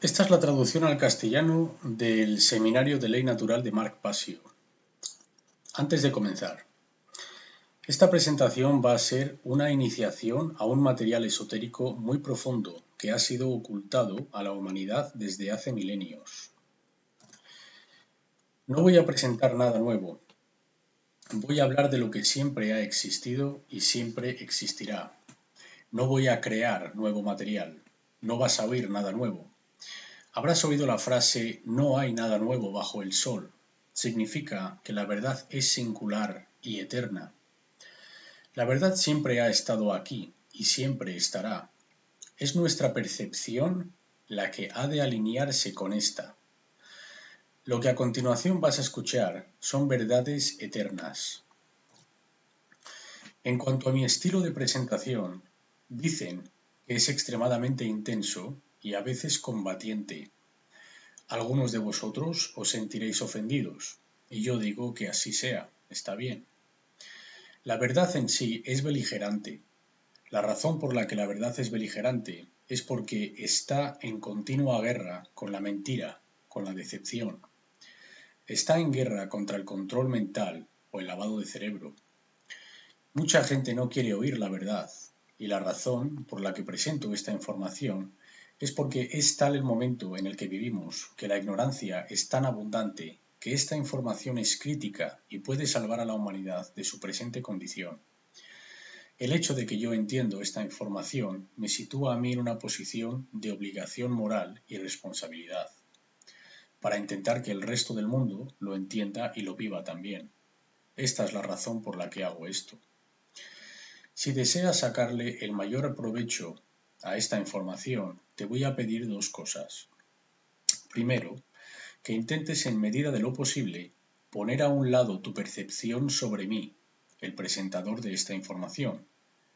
Esta es la traducción al castellano del Seminario de Ley Natural de Marc Passio. Antes de comenzar, esta presentación va a ser una iniciación a un material esotérico muy profundo que ha sido ocultado a la humanidad desde hace milenios. No voy a presentar nada nuevo. Voy a hablar de lo que siempre ha existido y siempre existirá. No voy a crear nuevo material. No vas a oír nada nuevo. Habrás oído la frase "no hay nada nuevo bajo el sol". Significa que la verdad es singular y eterna. La verdad siempre ha estado aquí y siempre estará. Es nuestra percepción la que ha de alinearse con esta. Lo que a continuación vas a escuchar son verdades eternas. En cuanto a mi estilo de presentación, dicen que es extremadamente intenso y a veces combatiente. Algunos de vosotros os sentiréis ofendidos, y yo digo que así sea, está bien. La verdad en sí es beligerante. La razón por la que la verdad es beligerante es porque está en continua guerra con la mentira, con la decepción. Está en guerra contra el control mental o el lavado de cerebro. Mucha gente no quiere oír la verdad, y la razón por la que presento esta información es porque es tal el momento en el que vivimos que la ignorancia es tan abundante que esta información es crítica y puede salvar a la humanidad de su presente condición. El hecho de que yo entiendo esta información me sitúa a mí en una posición de obligación moral y responsabilidad, para intentar que el resto del mundo lo entienda y lo viva también. Esta es la razón por la que hago esto. Si deseas sacarle el mayor provecho a esta información, te voy a pedir dos cosas. Primero, que intentes en medida de lo posible poner a un lado tu percepción sobre mí, el presentador de esta información,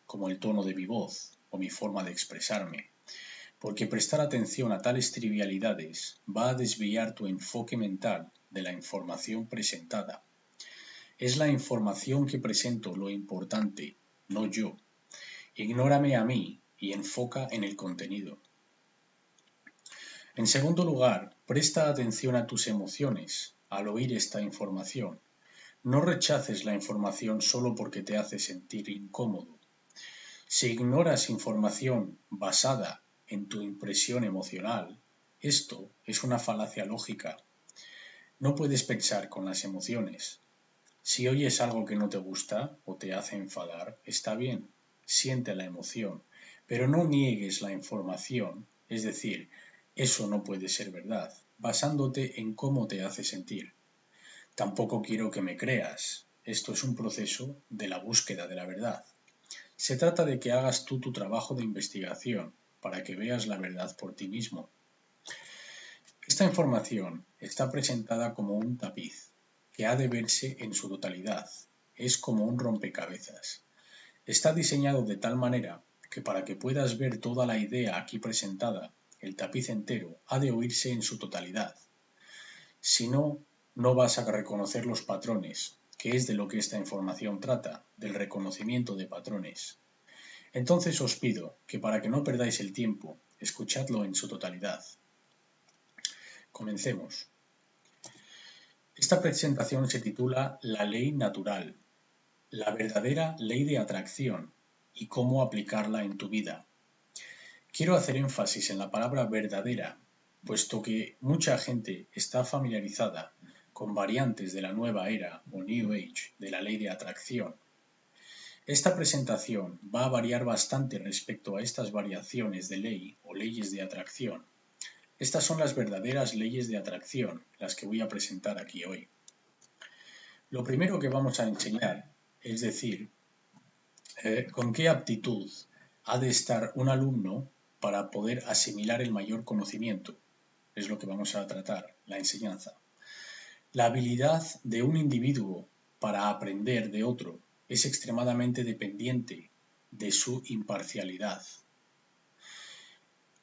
como el tono de mi voz o mi forma de expresarme, porque prestar atención a tales trivialidades va a desviar tu enfoque mental de la información presentada. Es la información que presento lo importante, no yo. Ignórame a mí y enfoca en el contenido. En segundo lugar, presta atención a tus emociones al oír esta información. No rechaces la información solo porque te hace sentir incómodo. Si ignoras información basada en tu impresión emocional, esto es una falacia lógica. No puedes pensar con las emociones. Si oyes algo que no te gusta o te hace enfadar, está bien, siente la emoción, pero no niegues la información, es decir, eso no puede ser verdad, basándote en cómo te hace sentir. Tampoco quiero que me creas, esto es un proceso de la búsqueda de la verdad. Se trata de que hagas tú tu trabajo de investigación para que veas la verdad por ti mismo. Esta información está presentada como un tapiz, que ha de verse en su totalidad. Es como un rompecabezas. Está diseñado de tal manera que para que puedas ver toda la idea aquí presentada, el tapiz entero ha de oírse en su totalidad. Si no, no vas a reconocer los patrones, que es de lo que esta información trata, del reconocimiento de patrones. Entonces os pido que para que no perdáis el tiempo, escuchadlo en su totalidad. Comencemos. Esta presentación se titula La ley natural, la verdadera ley de atracción y cómo aplicarla en tu vida. Quiero hacer énfasis en la palabra verdadera, puesto que mucha gente está familiarizada con variantes de la nueva era o New Age de la ley de atracción. Esta presentación va a variar bastante respecto a estas variaciones de ley o leyes de atracción. Estas son las verdaderas leyes de atracción, las que voy a presentar aquí hoy. Lo primero que vamos a enseñar, es decir, con qué aptitud ha de estar un alumno para poder asimilar el mayor conocimiento. Es lo que vamos a tratar, la enseñanza. La habilidad de un individuo para aprender de otro es extremadamente dependiente de su imparcialidad.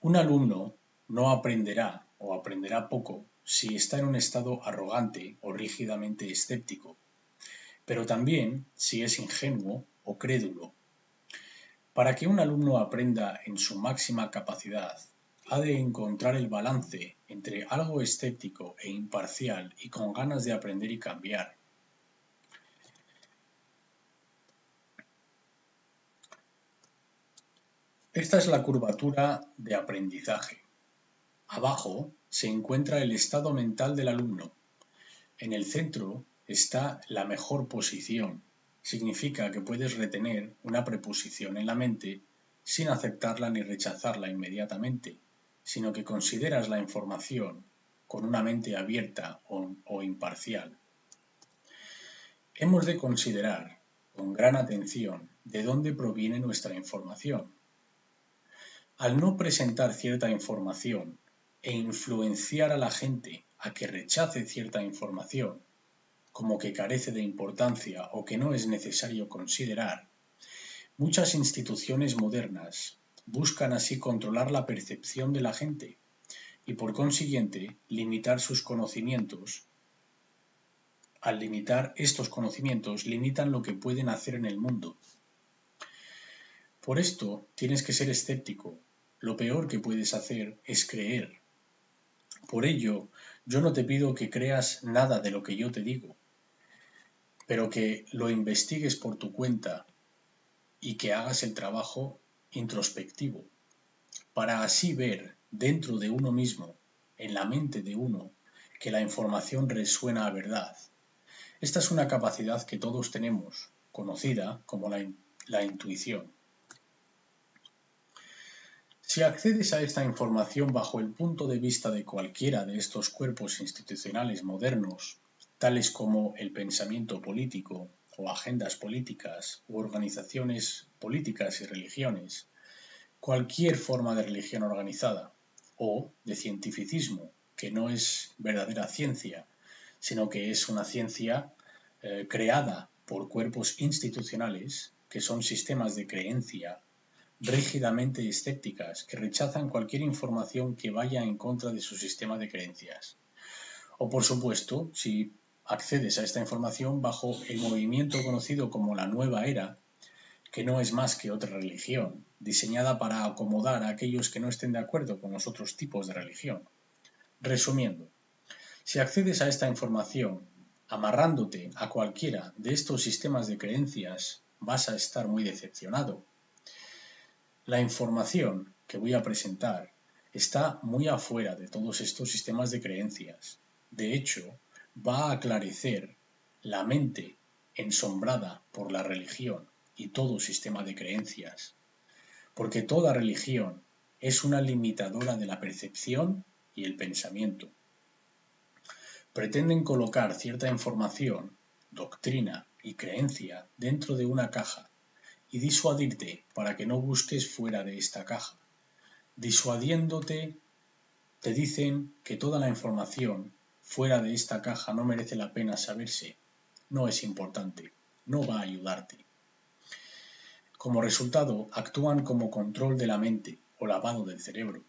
Un alumno no aprenderá o aprenderá poco si está en un estado arrogante o rígidamente escéptico, pero también si es ingenuo o crédulo. Para que un alumno aprenda en su máxima capacidad, ha de encontrar el balance entre algo escéptico e imparcial y con ganas de aprender y cambiar. Esta es la curvatura de aprendizaje. Abajo se encuentra el estado mental del alumno. En el centro está la mejor posición. Significa que puedes retener una preposición en la mente sin aceptarla ni rechazarla inmediatamente, sino que consideras la información con una mente abierta o imparcial. Hemos de considerar con gran atención de dónde proviene nuestra información. Al no presentar cierta información e influenciar a la gente a que rechace cierta información, como que carece de importancia o que no es necesario considerar, muchas instituciones modernas buscan así controlar la percepción de la gente y por consiguiente limitar sus conocimientos. Al limitar estos conocimientos, limitan lo que pueden hacer en el mundo. Por esto tienes que ser escéptico. Lo peor que puedes hacer es creer. Por ello, yo no te pido que creas nada de lo que yo te digo, pero que lo investigues por tu cuenta y que hagas el trabajo introspectivo, para así ver dentro de uno mismo, en la mente de uno, que la información resuena a verdad. Esta es una capacidad que todos tenemos, conocida como la intuición. Si accedes a esta información bajo el punto de vista de cualquiera de estos cuerpos institucionales modernos, tales como el pensamiento político o agendas políticas u organizaciones políticas y religiones, cualquier forma de religión organizada o de cientificismo, que no es verdadera ciencia, sino que es una ciencia creada por cuerpos institucionales que son sistemas de creencia rígidamente escépticas que rechazan cualquier información que vaya en contra de su sistema de creencias. O por supuesto, si accedes a esta información bajo el movimiento conocido como la Nueva Era, que no es más que otra religión, diseñada para acomodar a aquellos que no estén de acuerdo con los otros tipos de religión. Resumiendo, si accedes a esta información amarrándote a cualquiera de estos sistemas de creencias, vas a estar muy decepcionado. La información que voy a presentar está muy afuera de todos estos sistemas de creencias. De hecho, va a aclarecer la mente ensombrada por la religión y todo sistema de creencias, porque toda religión es una limitadora de la percepción y el pensamiento. Pretenden colocar cierta información, doctrina y creencia dentro de una caja y disuadirte para que no busques fuera de esta caja. Disuadiéndote, te dicen que toda la información fuera de esta caja no merece la pena saberse, no es importante, no va a ayudarte. Como resultado, actúan como control de la mente o lavado del cerebro.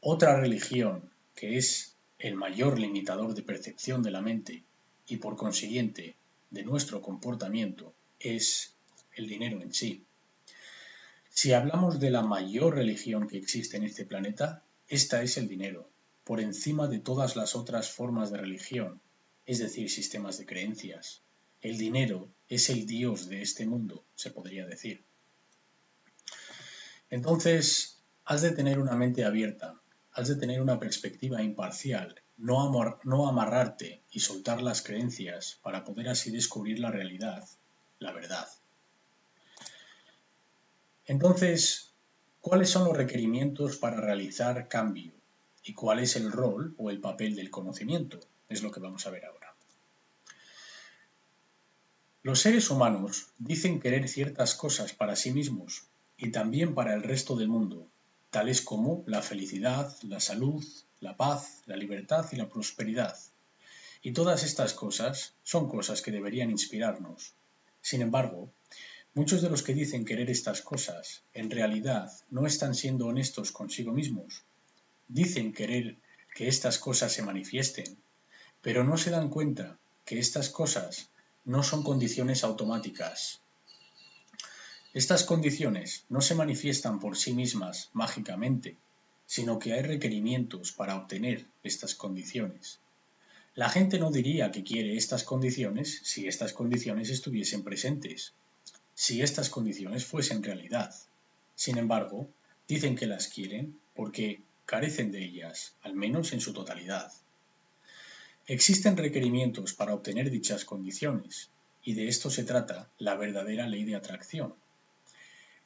Otra religión, que es el mayor limitador de percepción de la mente y por consiguiente de nuestro comportamiento, es el dinero en sí. Si hablamos de la mayor religión que existe en este planeta, esta es el dinero, por encima de todas las otras formas de religión, es decir, sistemas de creencias. El dinero es el Dios de este mundo, se podría decir. Entonces, has de tener una mente abierta, has de tener una perspectiva imparcial, no amarrarte y soltar las creencias para poder así descubrir la realidad, la verdad. Entonces, ¿cuáles son los requerimientos para realizar cambio? ¿Y cuál es el rol o el papel del conocimiento? Es lo que vamos a ver ahora. Los seres humanos dicen querer ciertas cosas para sí mismos y también para el resto del mundo, tales como la felicidad, la salud, la paz, la libertad y la prosperidad. Y todas estas cosas son cosas que deberían inspirarnos. Sin embargo, muchos de los que dicen querer estas cosas, en realidad no están siendo honestos consigo mismos. Dicen querer que estas cosas se manifiesten, pero no se dan cuenta que estas cosas no son condiciones automáticas. Estas condiciones no se manifiestan por sí mismas mágicamente, sino que hay requerimientos para obtener estas condiciones. La gente no diría que quiere estas condiciones si estas condiciones estuviesen presentes, si estas condiciones fuesen realidad. Sin embargo, dicen que las quieren porque carecen de ellas, al menos en su totalidad. Existen requerimientos para obtener dichas condiciones, y de esto se trata la verdadera ley de atracción.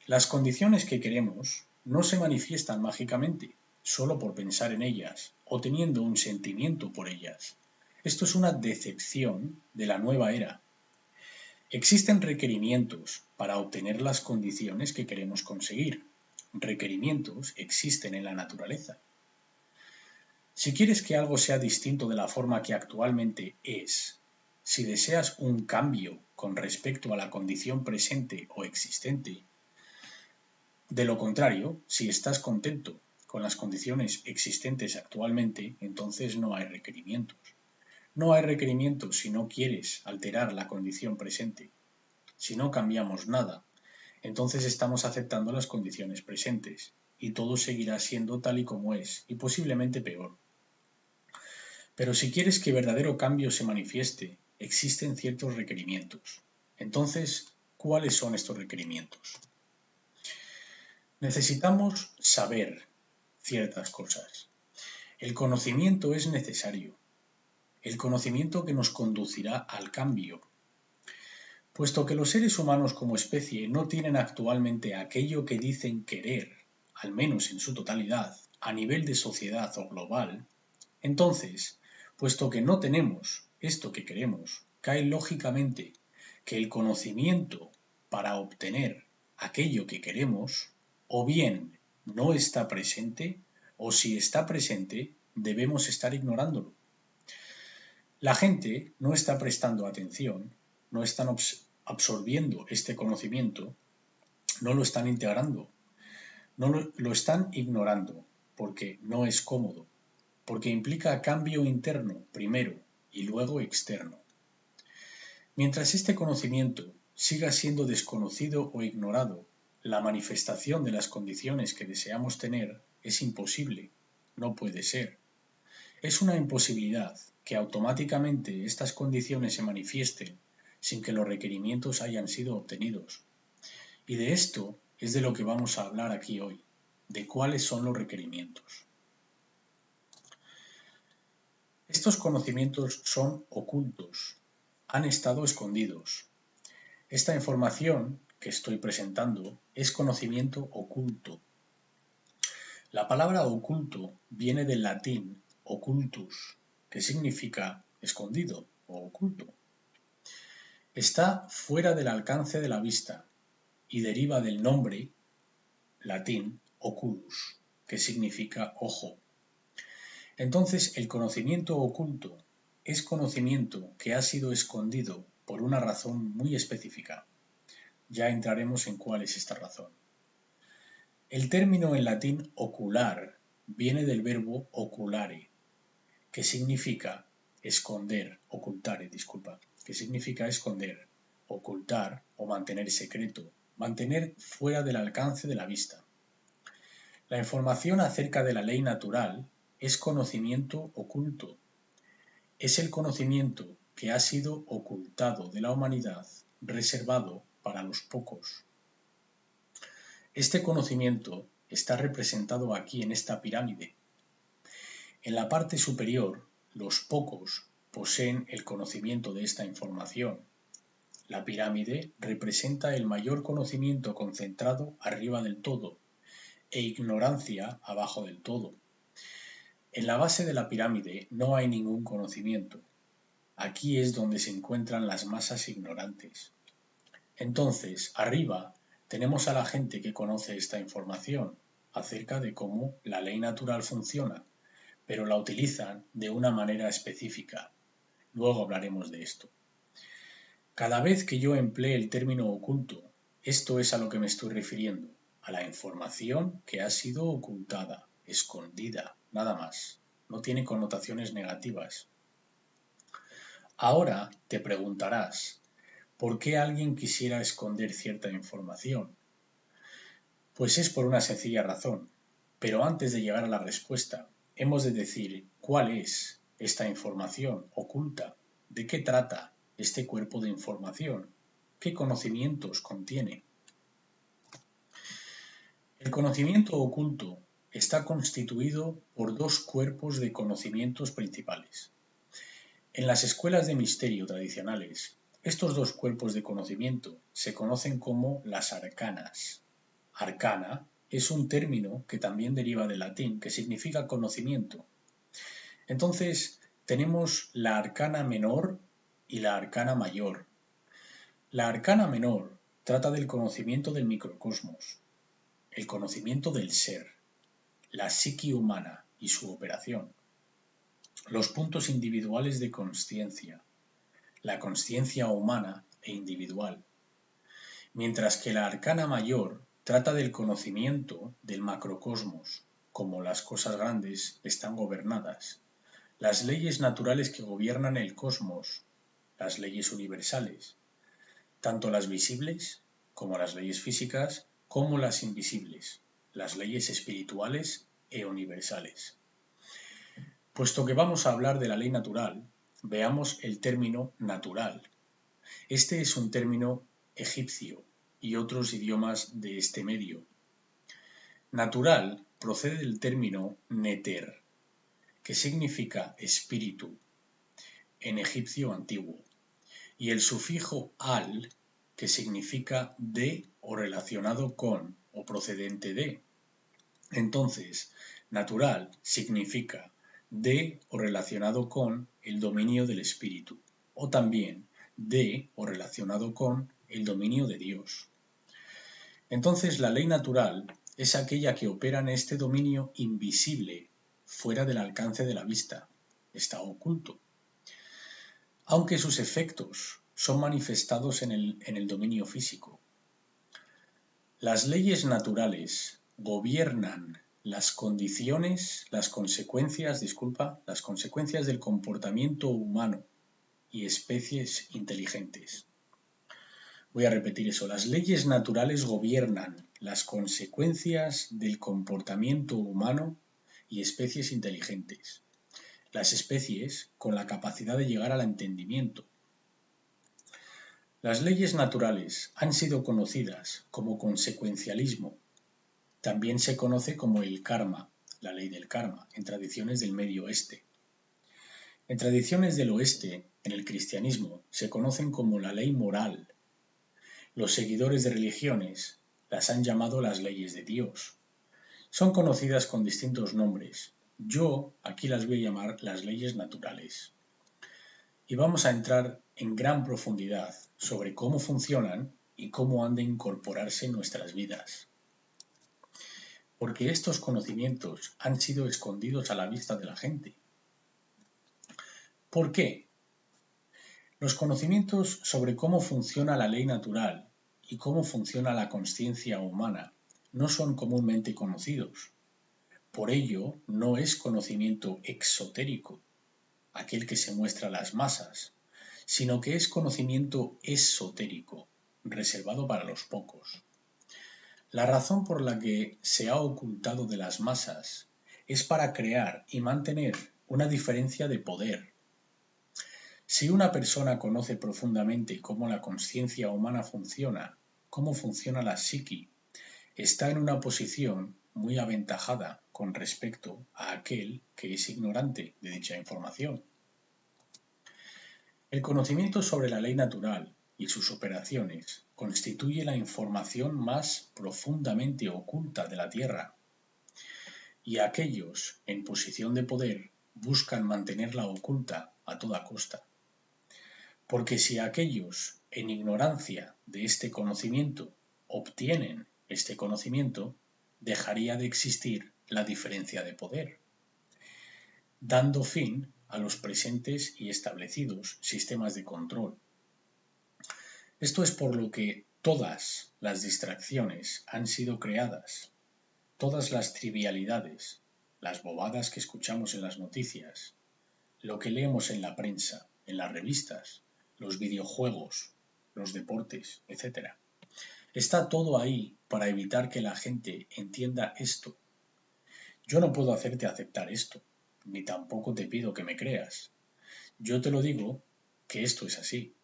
Las condiciones que queremos no se manifiestan mágicamente, solo por pensar en ellas o teniendo un sentimiento por ellas. Esto es una decepción de la nueva era. Existen requerimientos para obtener las condiciones que queremos conseguir. Requerimientos existen en la naturaleza. Si quieres que algo sea distinto de la forma que actualmente es, si deseas un cambio con respecto a la condición presente o existente, de lo contrario, si estás contento con las condiciones existentes actualmente, entonces no hay requerimientos. No hay requerimientos si no quieres alterar la condición presente. Si no cambiamos nada, entonces estamos aceptando las condiciones presentes y todo seguirá siendo tal y como es y posiblemente peor. Pero si quieres que verdadero cambio se manifieste, existen ciertos requerimientos. Entonces, ¿cuáles son estos requerimientos? Necesitamos saber ciertas cosas. El conocimiento es necesario. El conocimiento que nos conducirá al cambio. Puesto que los seres humanos como especie no tienen actualmente aquello que dicen querer, al menos en su totalidad, a nivel de sociedad o global, entonces, puesto que no tenemos esto que queremos, cae lógicamente que el conocimiento para obtener aquello que queremos, o bien no está presente, o si está presente, debemos estar ignorándolo. La gente no está prestando atención, no están absorbiendo este conocimiento, no lo están integrando, no lo están ignorando porque no es cómodo, porque implica cambio interno primero y luego externo. Mientras este conocimiento siga siendo desconocido o ignorado, la manifestación de las condiciones que deseamos tener es imposible, no puede ser. Es una imposibilidad que automáticamente estas condiciones se manifiesten sin que los requerimientos hayan sido obtenidos. Y de esto es de lo que vamos a hablar aquí hoy, de cuáles son los requerimientos. Estos conocimientos son ocultos, han estado escondidos. Esta información que estoy presentando es conocimiento oculto. La palabra oculto viene del latín occultus, que significa escondido o oculto. Está fuera del alcance de la vista y deriva del nombre latín oculus, que significa ojo. Entonces, el conocimiento oculto es conocimiento que ha sido escondido por una razón muy específica. Ya entraremos en cuál es esta razón. El término en latín ocular viene del verbo oculare, que significa esconder, ocultare, disculpa, que significa esconder, ocultar o mantener secreto, mantener fuera del alcance de la vista. La información acerca de la ley natural es conocimiento oculto. Es el conocimiento que ha sido ocultado de la humanidad, reservado para los pocos. Este conocimiento está representado aquí en esta pirámide. En la parte superior, los pocos poseen el conocimiento de esta información. La pirámide representa el mayor conocimiento concentrado arriba del todo e ignorancia abajo del todo. En la base de la pirámide no hay ningún conocimiento. Aquí es donde se encuentran las masas ignorantes. Entonces, arriba tenemos a la gente que conoce esta información acerca de cómo la ley natural funciona, pero la utilizan de una manera específica. Luego hablaremos de esto. Cada vez que yo emplee el término oculto, esto es a lo que me estoy refiriendo, a la información que ha sido ocultada, escondida, nada más. No tiene connotaciones negativas. Ahora te preguntarás, ¿por qué alguien quisiera esconder cierta información? Pues es por una sencilla razón. Pero antes de llegar a la respuesta, hemos de decir cuál es esta información oculta, de qué trata este cuerpo de información, qué conocimientos contiene. El conocimiento oculto está constituido por dos cuerpos de conocimientos principales. En las escuelas de misterio tradicionales, estos dos cuerpos de conocimiento se conocen como las arcanas. Arcana es un término que también deriva del latín, que significa conocimiento. Entonces, tenemos la arcana menor y la arcana mayor. La arcana menor trata del conocimiento del microcosmos, el conocimiento del ser, la psique humana y su operación, los puntos individuales de consciencia, la consciencia humana e individual, mientras que la arcana mayor trata del conocimiento del macrocosmos, cómo las cosas grandes están gobernadas, las leyes naturales que gobiernan el cosmos, las leyes universales, tanto las visibles como las leyes físicas, como las invisibles, las leyes espirituales e universales. Puesto que vamos a hablar de la ley natural, veamos el término natural. Este es un término egipcio y otros idiomas de este medio. Natural procede del término neter, que significa espíritu en egipcio antiguo, y el sufijo al, que significa de o relacionado con o procedente de. Entonces, natural significa de o relacionado con el dominio del espíritu, o también de o relacionado con el dominio de Dios. Entonces, la ley natural es aquella que opera en este dominio invisible, fuera del alcance de la vista, está oculto, aunque sus efectos son manifestados en el dominio físico. Las leyes naturales gobiernan las consecuencias del comportamiento humano y especies inteligentes. Voy a repetir eso. Las leyes naturales gobiernan las consecuencias del comportamiento humano y especies inteligentes. Las especies con la capacidad de llegar al entendimiento. Las leyes naturales han sido conocidas como consecuencialismo. También se conoce como el karma, la ley del karma, en tradiciones del Medio Oeste. En tradiciones del Oeste, en el cristianismo, se conocen como la ley moral. Los seguidores de religiones las han llamado las leyes de Dios. Son conocidas con distintos nombres. Yo aquí las voy a llamar las leyes naturales. Y vamos a entrar en gran profundidad sobre cómo funcionan y cómo han de incorporarse en nuestras vidas. Porque estos conocimientos han sido escondidos a la vista de la gente. ¿Por qué? Los conocimientos sobre cómo funciona la ley natural y cómo funciona la consciencia humana no son comúnmente conocidos. Por ello, no es conocimiento exotérico, aquel que se muestra a las masas, sino que es conocimiento esotérico, reservado para los pocos. La razón por la que se ha ocultado de las masas es para crear y mantener una diferencia de poder. Si una persona conoce profundamente cómo la consciencia humana funciona, cómo funciona la psique, está en una posición muy aventajada con respecto a aquel que es ignorante de dicha información. El conocimiento sobre la ley natural y sus operaciones constituye la información más profundamente oculta de la Tierra, y aquellos en posición de poder buscan mantenerla oculta a toda costa. Porque si aquellos en ignorancia de este conocimiento obtienen este conocimiento, dejaría de existir la diferencia de poder, dando fin a los presentes y establecidos sistemas de control. Esto es por lo que todas las distracciones han sido creadas, todas las trivialidades, las bobadas que escuchamos en las noticias, lo que leemos en la prensa, en las revistas, los videojuegos, los deportes, etc. Está todo ahí para evitar que la gente entienda esto. Yo no puedo hacerte aceptar esto, ni tampoco te pido que me creas. Yo te lo digo que esto es así.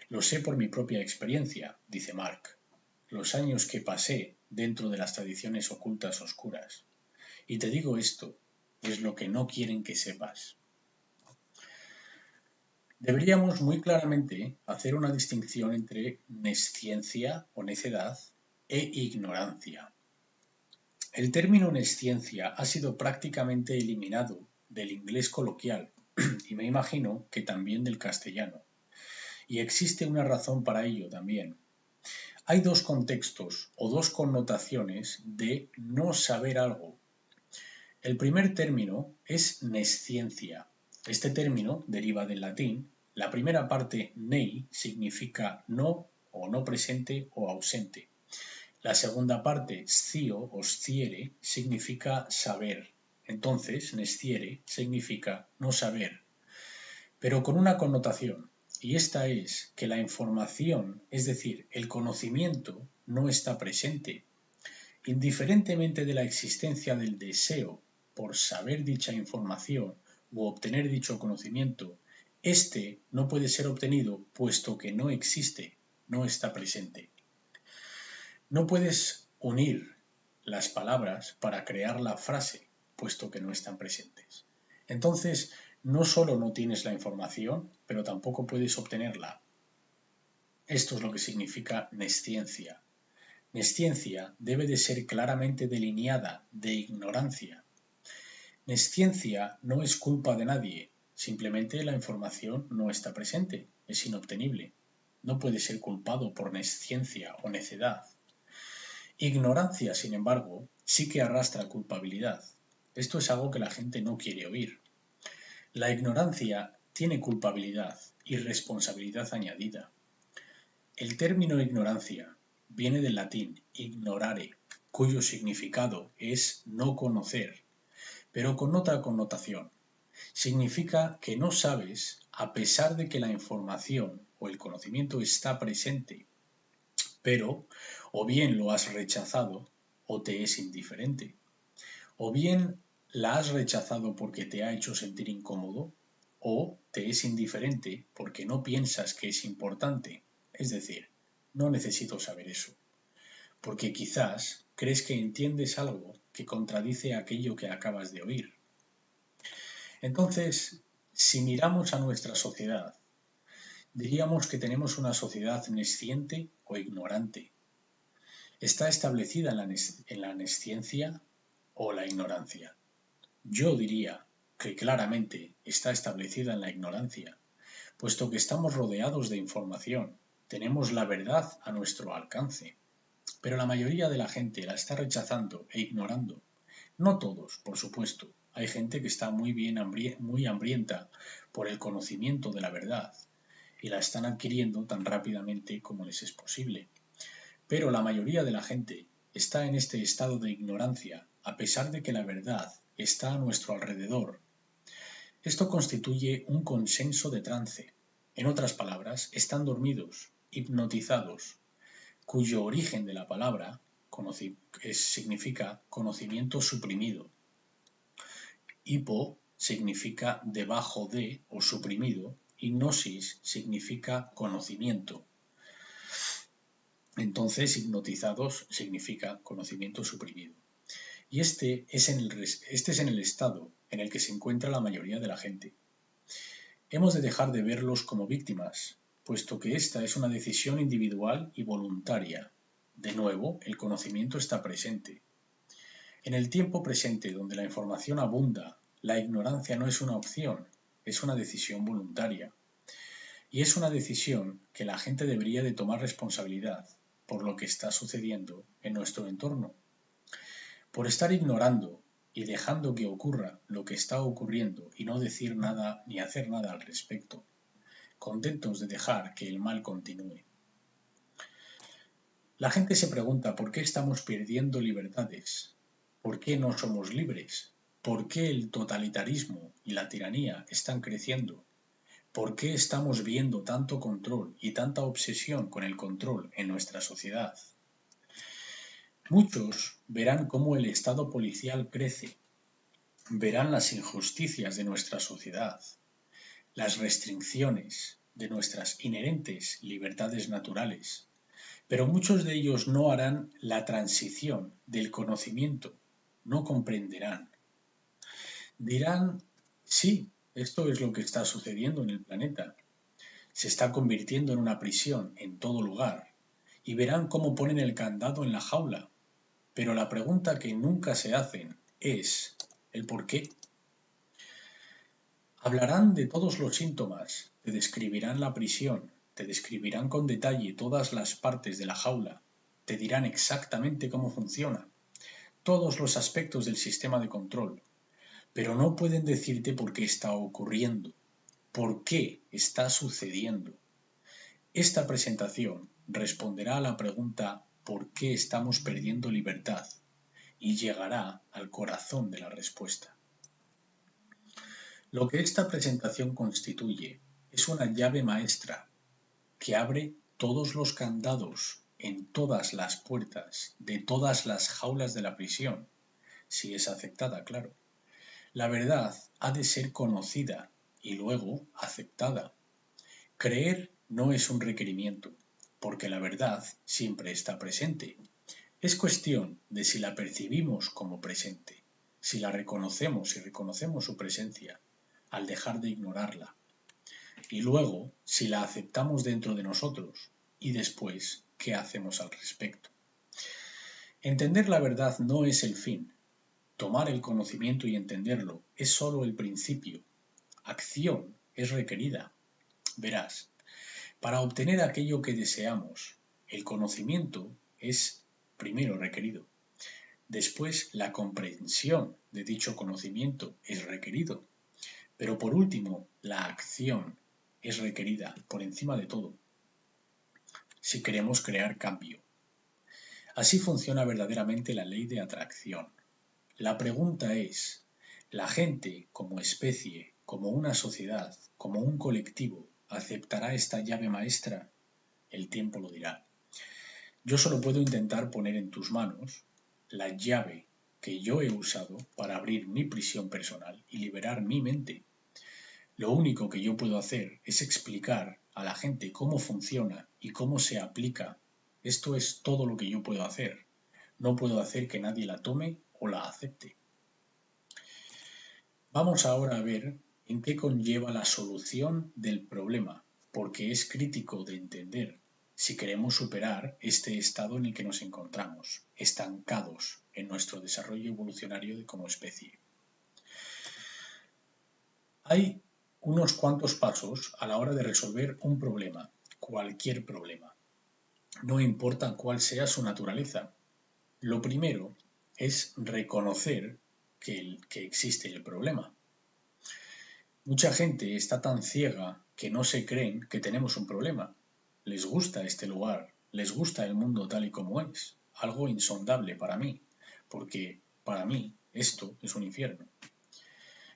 Lo sé por mi propia experiencia, dice Mark, los años que pasé dentro de las tradiciones ocultas oscuras. Y te digo esto, es lo que no quieren que sepas. Deberíamos muy claramente hacer una distinción entre nesciencia o necedad e ignorancia. El término nesciencia ha sido prácticamente eliminado del inglés coloquial y me imagino que también del castellano. Y existe una razón para ello también. Hay dos contextos o dos connotaciones de no saber algo. El primer término es nesciencia. Este término deriva del latín. La primera parte, nei, significa no o no presente o ausente. La segunda parte, scio o sciere, significa saber. Entonces, nesciere significa no saber, pero con una connotación. Y esta es que la información, es decir, el conocimiento, no está presente. Indiferentemente de la existencia del deseo por saber dicha información u obtener dicho conocimiento, este no puede ser obtenido puesto que no existe, no está presente. No puedes unir las palabras para crear la frase, puesto que no están presentes. Entonces, no solo no tienes la información, pero tampoco puedes obtenerla. Esto es lo que significa nesciencia. Nesciencia debe de ser claramente delineada de ignorancia. Nesciencia no es culpa de nadie, simplemente la información no está presente, es inobtenible. No puede ser culpado por nesciencia o necedad. Ignorancia, sin embargo, sí que arrastra culpabilidad. Esto es algo que la gente no quiere oír. La ignorancia tiene culpabilidad y responsabilidad añadida. El término ignorancia viene del latín ignorare, cuyo significado es no conocer, pero con otra connotación. Significa que no sabes a pesar de que la información o el conocimiento está presente, pero o bien lo has rechazado o te es indiferente, o bien la has rechazado porque te ha hecho sentir incómodo o te es indiferente porque no piensas que es importante. Es decir, no necesito saber eso, porque quizás crees que entiendes algo que contradice aquello que acabas de oír. Entonces, si miramos a nuestra sociedad, diríamos que tenemos una sociedad nesciente o ignorante. ¿Está establecida en la nesciencia o la ignorancia? Yo diría que claramente está establecida en la ignorancia, puesto que estamos rodeados de información, tenemos la verdad a nuestro alcance, pero la mayoría de la gente la está rechazando e ignorando. No todos, por supuesto. Hay gente que está muy hambrienta por el conocimiento de la verdad y la están adquiriendo tan rápidamente como les es posible. Pero la mayoría de la gente está en este estado de ignorancia a pesar de que la verdad está a nuestro alrededor. Esto constituye un consenso de trance. En otras palabras, están dormidos, hipnotizados, cuyo origen de la palabra significa conocimiento suprimido. Hipo significa debajo de o suprimido y gnosis significa conocimiento. Entonces, hipnotizados significa conocimiento suprimido. Y este es en el estado en el que se encuentra la mayoría de la gente. Hemos de dejar de verlos como víctimas, puesto que esta es una decisión individual y voluntaria. De nuevo, el conocimiento está presente. En el tiempo presente, donde la información abunda, la ignorancia no es una opción, es una decisión voluntaria. Y es una decisión que la gente debería de tomar responsabilidad por lo que está sucediendo en nuestro entorno. Por estar ignorando y dejando que ocurra lo que está ocurriendo y no decir nada ni hacer nada al respecto, contentos de dejar que el mal continúe. La gente se pregunta por qué estamos perdiendo libertades, por qué no somos libres, por qué el totalitarismo y la tiranía están creciendo, por qué estamos viendo tanto control y tanta obsesión con el control en nuestra sociedad. Muchos verán cómo el estado policial crece verán las injusticias de nuestra sociedad, las restricciones de nuestras inherentes libertades naturales, pero muchos de ellos no harán la transición del conocimiento, no comprenderán. Dirán, sí, esto es lo que está sucediendo en el planeta. Se está convirtiendo en una prisión en todo lugar, y verán cómo ponen el candado en la jaula. Pero la pregunta que nunca se hacen es el por qué. Hablarán de todos los síntomas, te describirán la prisión, te describirán con detalle todas las partes de la jaula, te dirán exactamente cómo funciona, todos los aspectos del sistema de control, pero no pueden decirte por qué está ocurriendo, por qué está sucediendo. Esta presentación responderá a la pregunta ¿por qué estamos perdiendo libertad? Y llegará al corazón de la respuesta. Lo que esta presentación constituye es una llave maestra que abre todos los candados en todas las puertas de todas las jaulas de la prisión, si es aceptada, claro. La verdad ha de ser conocida y luego aceptada. Creer no es un requerimiento, porque la verdad siempre está presente. Es cuestión de si la percibimos como presente, si la reconocemos y reconocemos su presencia, al dejar de ignorarla, y luego si la aceptamos dentro de nosotros, y después qué hacemos al respecto. Entender la verdad no es el fin. Tomar el conocimiento y entenderlo es sólo el principio. Acción es requerida. Verás, para obtener aquello que deseamos, el conocimiento es primero requerido. Después, la comprensión de dicho conocimiento es requerido. Pero por último, la acción es requerida por encima de todo, si queremos crear cambio. Así funciona verdaderamente la ley de atracción. La pregunta es, ¿la gente como especie, como una sociedad, como un colectivo, aceptará esta llave maestra? El tiempo lo dirá. Yo solo puedo intentar poner en tus manos la llave que yo he usado para abrir mi prisión personal y liberar mi mente. Lo único que yo puedo hacer es explicar a la gente cómo funciona y cómo se aplica. Esto es todo lo que yo puedo hacer. No puedo hacer que nadie la tome o la acepte. Vamos ahora a ver en qué conlleva la solución del problema, porque es crítico de entender si queremos superar este estado en el que nos encontramos, estancados en nuestro desarrollo evolucionario como especie. Hay unos cuantos pasos a la hora de resolver un problema, cualquier problema. No importa cuál sea su naturaleza. Lo primero es reconocer que existe el problema. Mucha gente está tan ciega que no se creen que tenemos un problema. Les gusta este lugar, les gusta el mundo tal y como es, algo insondable para mí, porque para mí esto es un infierno.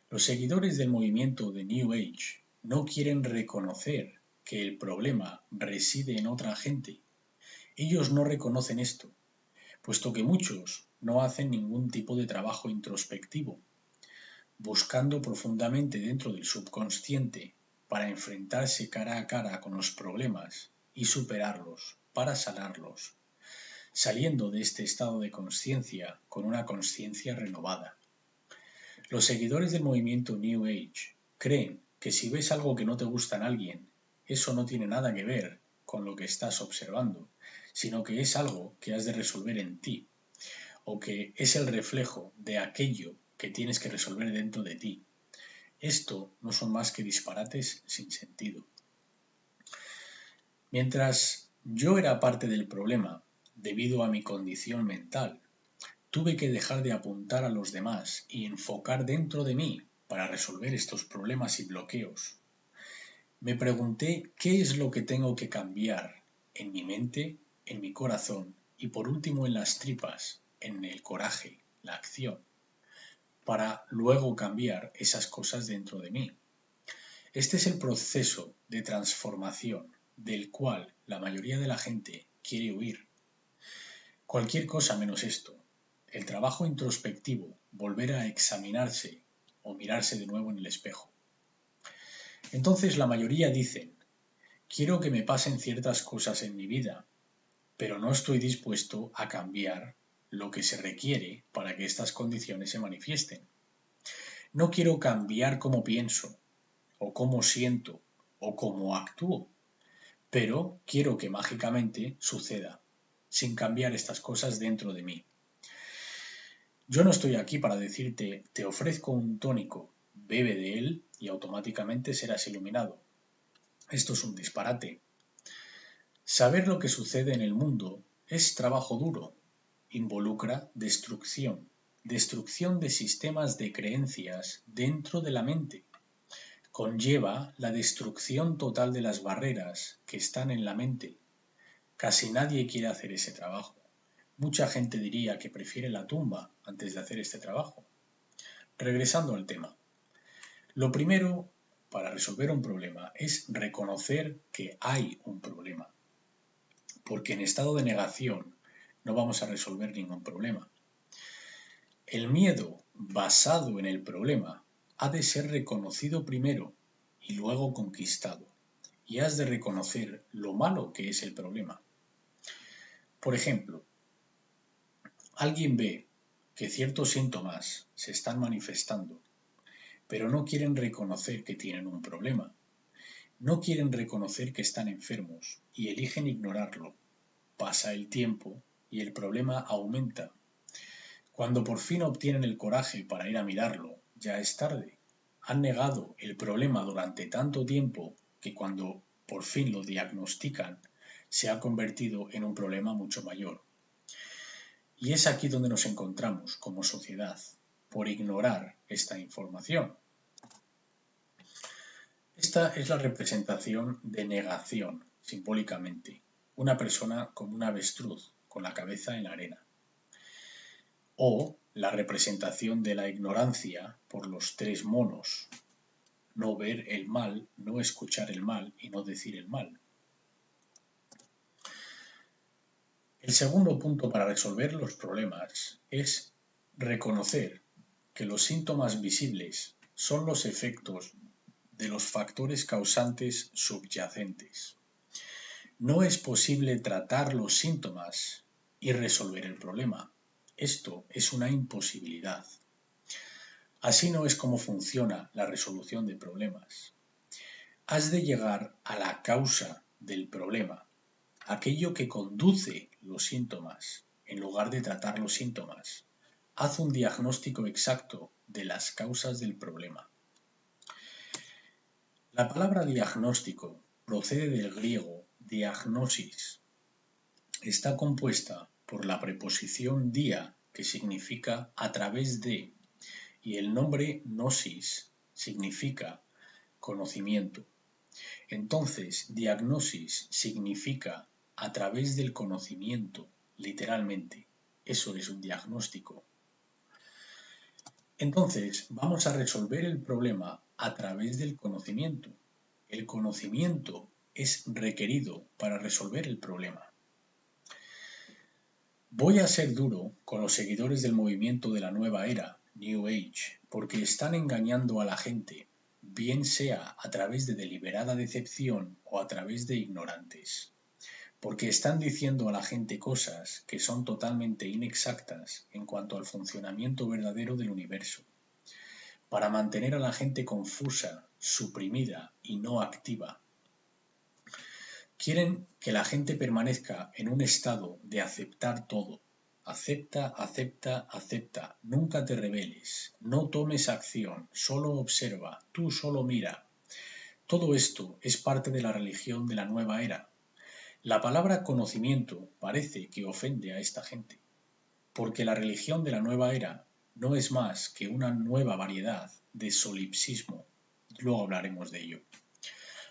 Los seguidores del movimiento de New Age no quieren reconocer que el problema reside en otra gente. Ellos no reconocen esto, puesto que muchos no hacen ningún tipo de trabajo introspectivo, buscando profundamente dentro del subconsciente para enfrentarse cara a cara con los problemas y superarlos, para sanarlos, saliendo de este estado de consciencia con una consciencia renovada. Los seguidores del movimiento New Age creen que si ves algo que no te gusta en alguien, eso no tiene nada que ver con lo que estás observando, sino que es algo que has de resolver en ti, o que es el reflejo de aquello que tienes que resolver dentro de ti. Esto no son más que disparates sin sentido. Mientras yo era parte del problema, debido a mi condición mental, tuve que dejar de apuntar a los demás y enfocar dentro de mí para resolver estos problemas y bloqueos. Me pregunté qué es lo que tengo que cambiar en mi mente, en mi corazón y por último en las tripas, en el coraje, la acción, para luego cambiar esas cosas dentro de mí. Este es el proceso de transformación del cual la mayoría de la gente quiere huir. Cualquier cosa menos esto. el trabajo introspectivo, volver a examinarse o mirarse de nuevo en el espejo. Entonces la mayoría dicen, quiero que me pasen ciertas cosas en mi vida, pero no estoy dispuesto a cambiar lo que se requiere para que estas condiciones se manifiesten. No quiero cambiar cómo pienso, o cómo siento, o cómo actúo, pero quiero que mágicamente suceda, sin cambiar estas cosas dentro de mí. Yo no estoy aquí para decirte, te ofrezco un tónico, bebe de él y automáticamente serás iluminado. Esto es un disparate. Saber lo que sucede en el mundo es trabajo duro, involucra destrucción, destrucción de sistemas de creencias dentro de la mente. Conlleva la destrucción total de las barreras que están en la mente. Casi nadie quiere hacer ese trabajo. Mucha gente diría que prefiere la tumba antes de hacer este trabajo. Regresando al tema. Lo primero para resolver un problema es reconocer que hay un problema. Porque en estado de negación no vamos a resolver ningún problema. El miedo basado en el problema ha de ser reconocido primero y luego conquistado. Y has de reconocer lo malo que es el problema. Por ejemplo, alguien ve que ciertos síntomas se están manifestando, pero no quieren reconocer que tienen un problema. No quieren reconocer que están enfermos y eligen ignorarlo. Pasa el tiempo y el problema aumenta. Cuando por fin obtienen el coraje para ir a mirarlo, ya es tarde. Han negado el problema durante tanto tiempo que cuando por fin lo diagnostican, se ha convertido en un problema mucho mayor. Y es aquí donde nos encontramos como sociedad, por ignorar esta información. Esta es la representación de negación, simbólicamente. Una persona como un avestruz, con la cabeza en la arena. O la representación de la ignorancia por los tres monos. No ver el mal, no escuchar el mal y no decir el mal. El segundo punto para resolver los problemas es reconocer que los síntomas visibles son los efectos de los factores causantes subyacentes. No es posible tratar los síntomas y resolver el problema. Esto es una imposibilidad. Así no es como funciona la resolución de problemas. Has de llegar a la causa del problema, aquello que conduce los síntomas, en lugar de tratar los síntomas. Haz un diagnóstico exacto de las causas del problema. La palabra diagnóstico procede del griego diagnosis. Está compuesta por la preposición dia, que significa a través de, y el nombre gnosis significa conocimiento. Entonces, diagnosis significa a través del conocimiento, literalmente. Eso es un diagnóstico. Entonces, vamos a resolver el problema a través del conocimiento. El conocimiento es requerido para resolver el problema. Voy a ser duro con los seguidores del movimiento de la nueva era, New Age, porque están engañando a la gente, bien sea a través de deliberada decepción o a través de ignorantes. Porque están diciendo a la gente cosas que son totalmente inexactas en cuanto al funcionamiento verdadero del universo, para mantener a la gente confusa, suprimida y no activa. Quieren que la gente permanezca en un estado de aceptar todo. Acepta, acepta, acepta. Nunca te rebeles. No tomes acción. Solo observa. Tú solo mira. Todo esto es parte de la religión de la nueva era. La palabra conocimiento parece que ofende a esta gente, porque la religión de la nueva era no es más que una nueva variedad de solipsismo. Luego hablaremos de ello.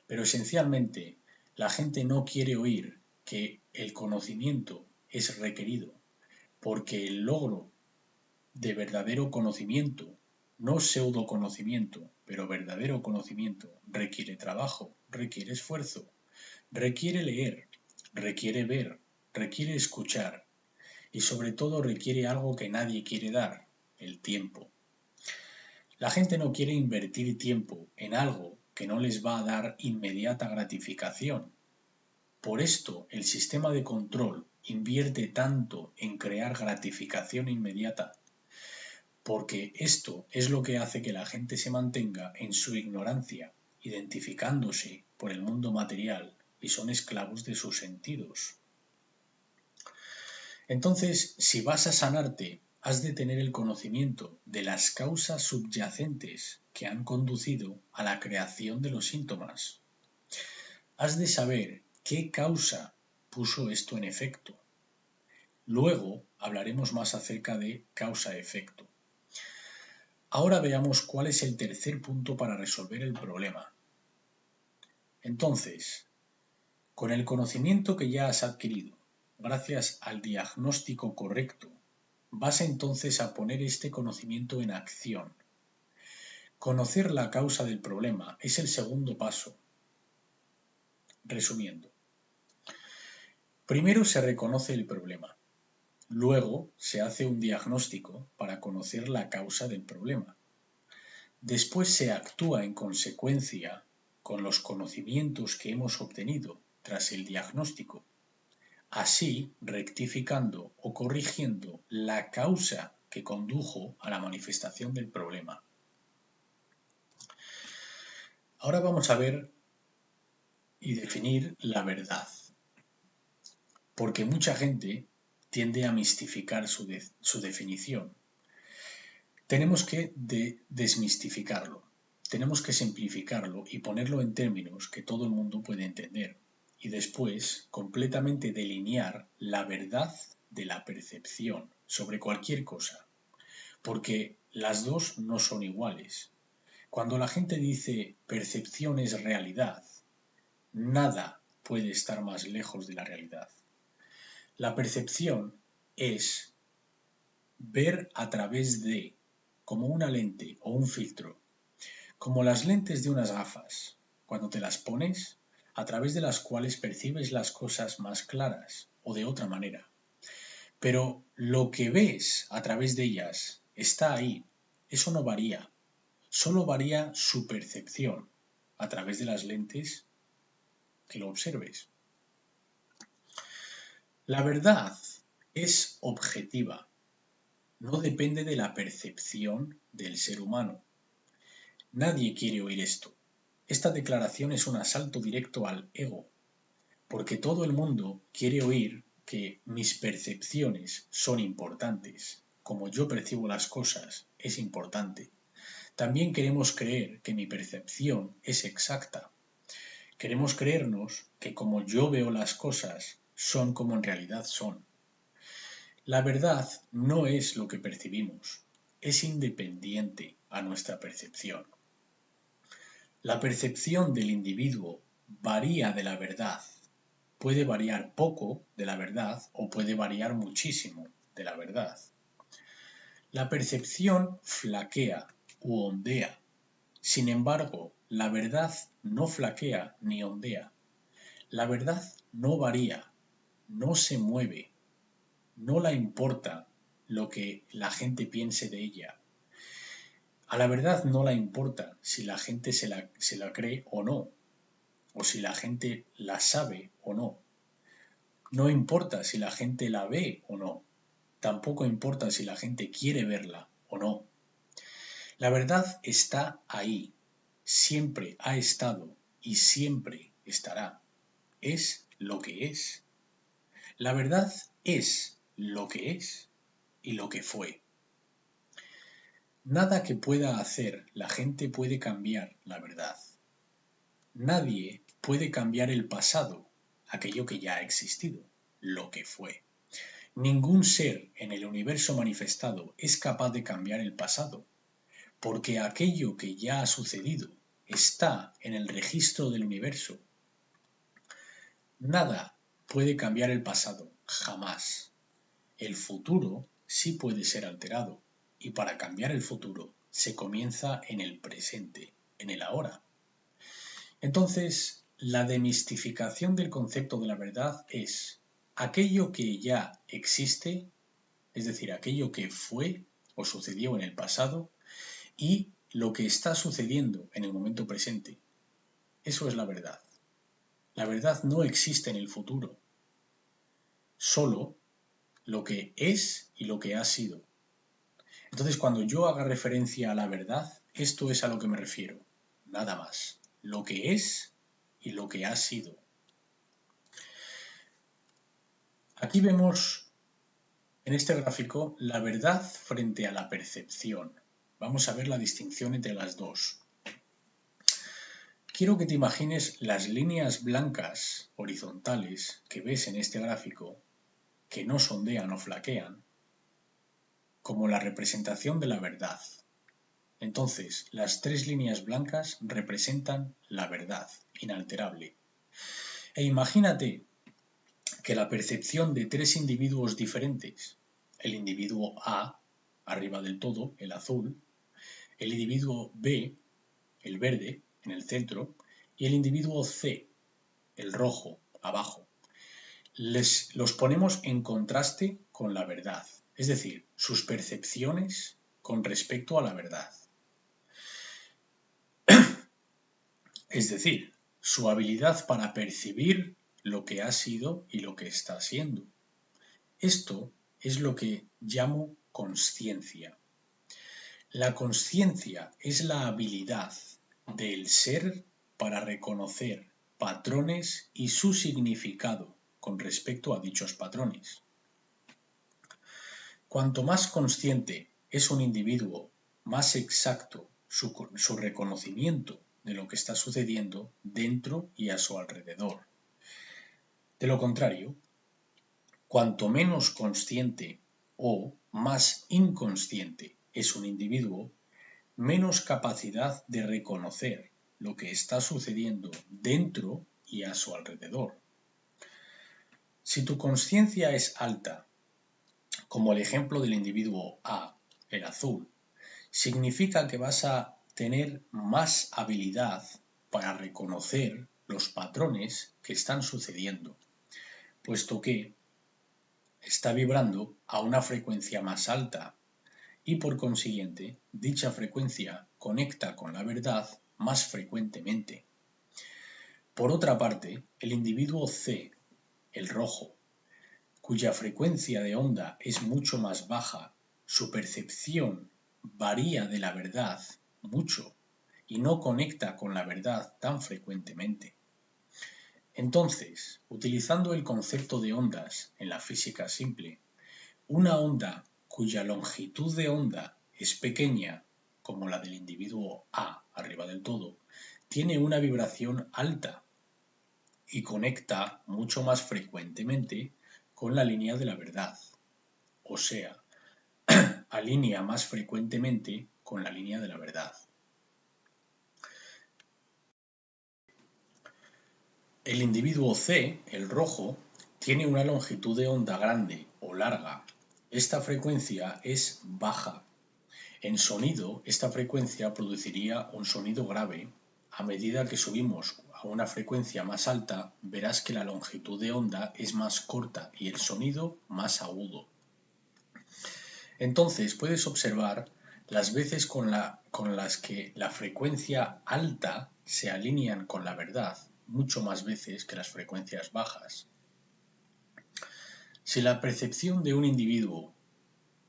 Pero esencialmente, la gente no quiere oír que el conocimiento es requerido, porque el logro de verdadero conocimiento, no pseudoconocimiento, pero verdadero conocimiento, requiere trabajo, requiere esfuerzo, requiere leer, requiere ver, requiere escuchar. y sobre todo requiere algo que nadie quiere dar, el tiempo. La gente no quiere invertir tiempo en algo que no les va a dar inmediata gratificación. Por esto, el sistema de control invierte tanto en crear gratificación inmediata, porque esto es lo que hace que la gente se mantenga en su ignorancia, identificándose por el mundo material y son esclavos de sus sentidos. Entonces, si vas a sanarte, has de tener el conocimiento de las causas subyacentes que han conducido a la creación de los síntomas. Has de saber qué causa puso esto en efecto. Luego hablaremos más acerca de causa-efecto. Ahora veamos cuál es el tercer punto para resolver el problema. Entonces, con el conocimiento que ya has adquirido, gracias al diagnóstico correcto, vas entonces a poner este conocimiento en acción. Conocer la causa del problema es el segundo paso. Resumiendo, primero se reconoce el problema, luego se hace un diagnóstico para conocer la causa del problema. Después se actúa en consecuencia con los conocimientos que hemos obtenido tras el diagnóstico, así rectificando o corrigiendo la causa que condujo a la manifestación del problema. Ahora vamos a ver y definir la verdad, porque mucha gente tiende a mistificar su definición. Tenemos que desmistificarlo, tenemos que simplificarlo y ponerlo en términos que todo el mundo puede entender, y después completamente delinear la verdad de la percepción sobre cualquier cosa, porque las dos no son iguales. Cuando la gente dice percepción es realidad, nada puede estar más lejos de la realidad. La percepción es ver a través de, como una lente o un filtro, como las lentes de unas gafas, cuando te las pones, a través de las cuales percibes las cosas más claras o de otra manera. Pero lo que ves a través de ellas está ahí, eso no varía, solo varía su percepción a través de las lentes que lo observes. La verdad es objetiva, no depende de la percepción del ser humano. Nadie quiere oír esto. Esta declaración es un asalto directo al ego, porque todo el mundo quiere oír que mis percepciones son importantes, como yo percibo las cosas es importante. También queremos creer que mi percepción es exacta. Queremos creernos que como yo veo las cosas son como en realidad son. La verdad no es lo que percibimos, es independiente a nuestra percepción. La percepción del individuo varía de la verdad. Puede variar poco de la verdad o puede variar muchísimo de la verdad. La percepción flaquea u ondea. Sin embargo, la verdad no flaquea ni ondea. La verdad no varía, no se mueve, no la importa lo que la gente piense de ella. A la verdad no la importa si la gente se la cree o no, o si la gente la sabe o no. No importa si la gente la ve o no. Tampoco importa si la gente quiere verla o no. La verdad está ahí, siempre ha estado y siempre estará. Es lo que es. La verdad es lo que es y lo que fue. Nada que pueda hacer la gente puede cambiar la verdad. Nadie puede cambiar el pasado, aquello que ya ha existido, lo que fue. Ningún ser en el universo manifestado es capaz de cambiar el pasado, porque aquello que ya ha sucedido está en el registro del universo. Nada puede cambiar el pasado, jamás. El futuro sí puede ser alterado, y para cambiar el futuro se comienza en el presente, en el ahora. Entonces, la demistificación del concepto de la verdad es aquello que ya existe es decir, aquello que fue o sucedió en el pasado, y lo que está sucediendo en el momento presente. Eso es la verdad. La verdad no existe en el futuro, solo lo que es y lo que ha sido. Entonces, cuando yo haga referencia a la verdad, esto es a lo que me refiero, nada más. Lo que es y lo que ha sido. Aquí vemos en este gráfico la verdad frente a la percepción. Vamos a ver la distinción entre las dos. Quiero que te imagines las líneas blancas horizontales que ves en este gráfico, que no sondean o flaquean, como la representación de la verdad. Entonces, las tres líneas blancas representan la verdad, inalterable. E imagínate que la percepción de tres individuos diferentes, el individuo A, arriba del todo, el azul, el individuo B, el verde, en el centro, y el individuo C, el rojo, abajo. Los ponemos en contraste con la verdad, es decir, sus percepciones con respecto a la verdad. Es decir, su habilidad para percibir lo que ha sido y lo que está siendo. Esto es lo que llamo consciencia. La consciencia es la habilidad del ser para reconocer patrones y su significado con respecto a dichos patrones. Cuanto más consciente es un individuo, más exacto su reconocimiento de lo que está sucediendo dentro y a su alrededor. De lo contrario, cuanto menos consciente o más inconsciente es un individuo, menos capacidad de reconocer lo que está sucediendo dentro y a su alrededor. Si tu consciencia es alta, como el ejemplo del individuo A, el azul, significa que vas a tener más habilidad para reconocer los patrones que están sucediendo, puesto que está vibrando a una frecuencia más alta y por consiguiente dicha frecuencia conecta con la verdad más frecuentemente. Por otra parte, el individuo C, el rojo, cuya frecuencia de onda es mucho más baja, su percepción varía de la verdad mucho y no conecta con la verdad tan frecuentemente. Entonces, utilizando el concepto de ondas en la física simple, una onda cuya longitud de onda es pequeña, como la del individuo A arriba del todo, tiene una vibración alta y conecta mucho más frecuentemente con la línea de la verdad, o sea, alinea más frecuentemente con la línea de la verdad. El individuo C, el rojo, tiene una longitud de onda grande o larga. Esta frecuencia es baja. En sonido, esta frecuencia produciría un sonido grave. A medida que subimos a una frecuencia más alta, verás que la longitud de onda es más corta y el sonido más agudo. Entonces puedes observar las veces con las que la frecuencia alta se alinean con la verdad, mucho más veces que las frecuencias bajas. Si la percepción de un individuo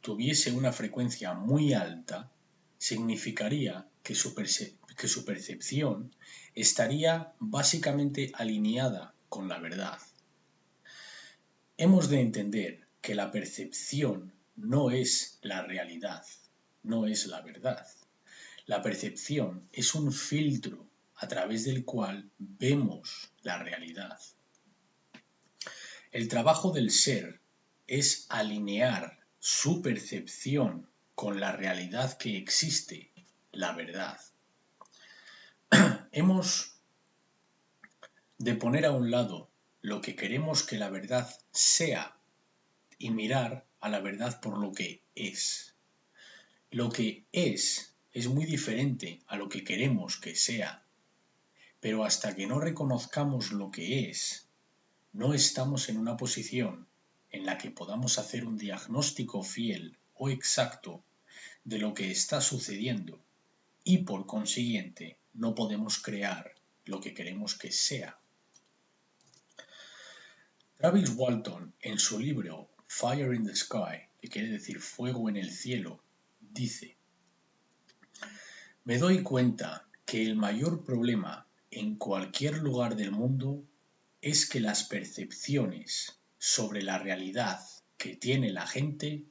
tuviese una frecuencia muy alta, significaría que su percepción estaría básicamente alineada con la verdad. Hemos de entender que la percepción no es la realidad, no es la verdad. La percepción es un filtro a través del cual vemos la realidad. El trabajo del ser es alinear su percepción con la realidad que existe, la verdad. Hemos de poner a un lado lo que queremos que la verdad sea y mirar a la verdad por lo que es. Lo que es muy diferente a lo que queremos que sea, pero hasta que no reconozcamos lo que es, no estamos en una posición en la que podamos hacer un diagnóstico fiel o exacto de lo que está sucediendo y por consiguiente no podemos crear lo que queremos que sea. Travis Walton, en su libro Fire in the Sky, que quiere decir fuego en el cielo, dice: me doy cuenta que el mayor problema en cualquier lugar del mundo es que las percepciones sobre la realidad que tiene la gente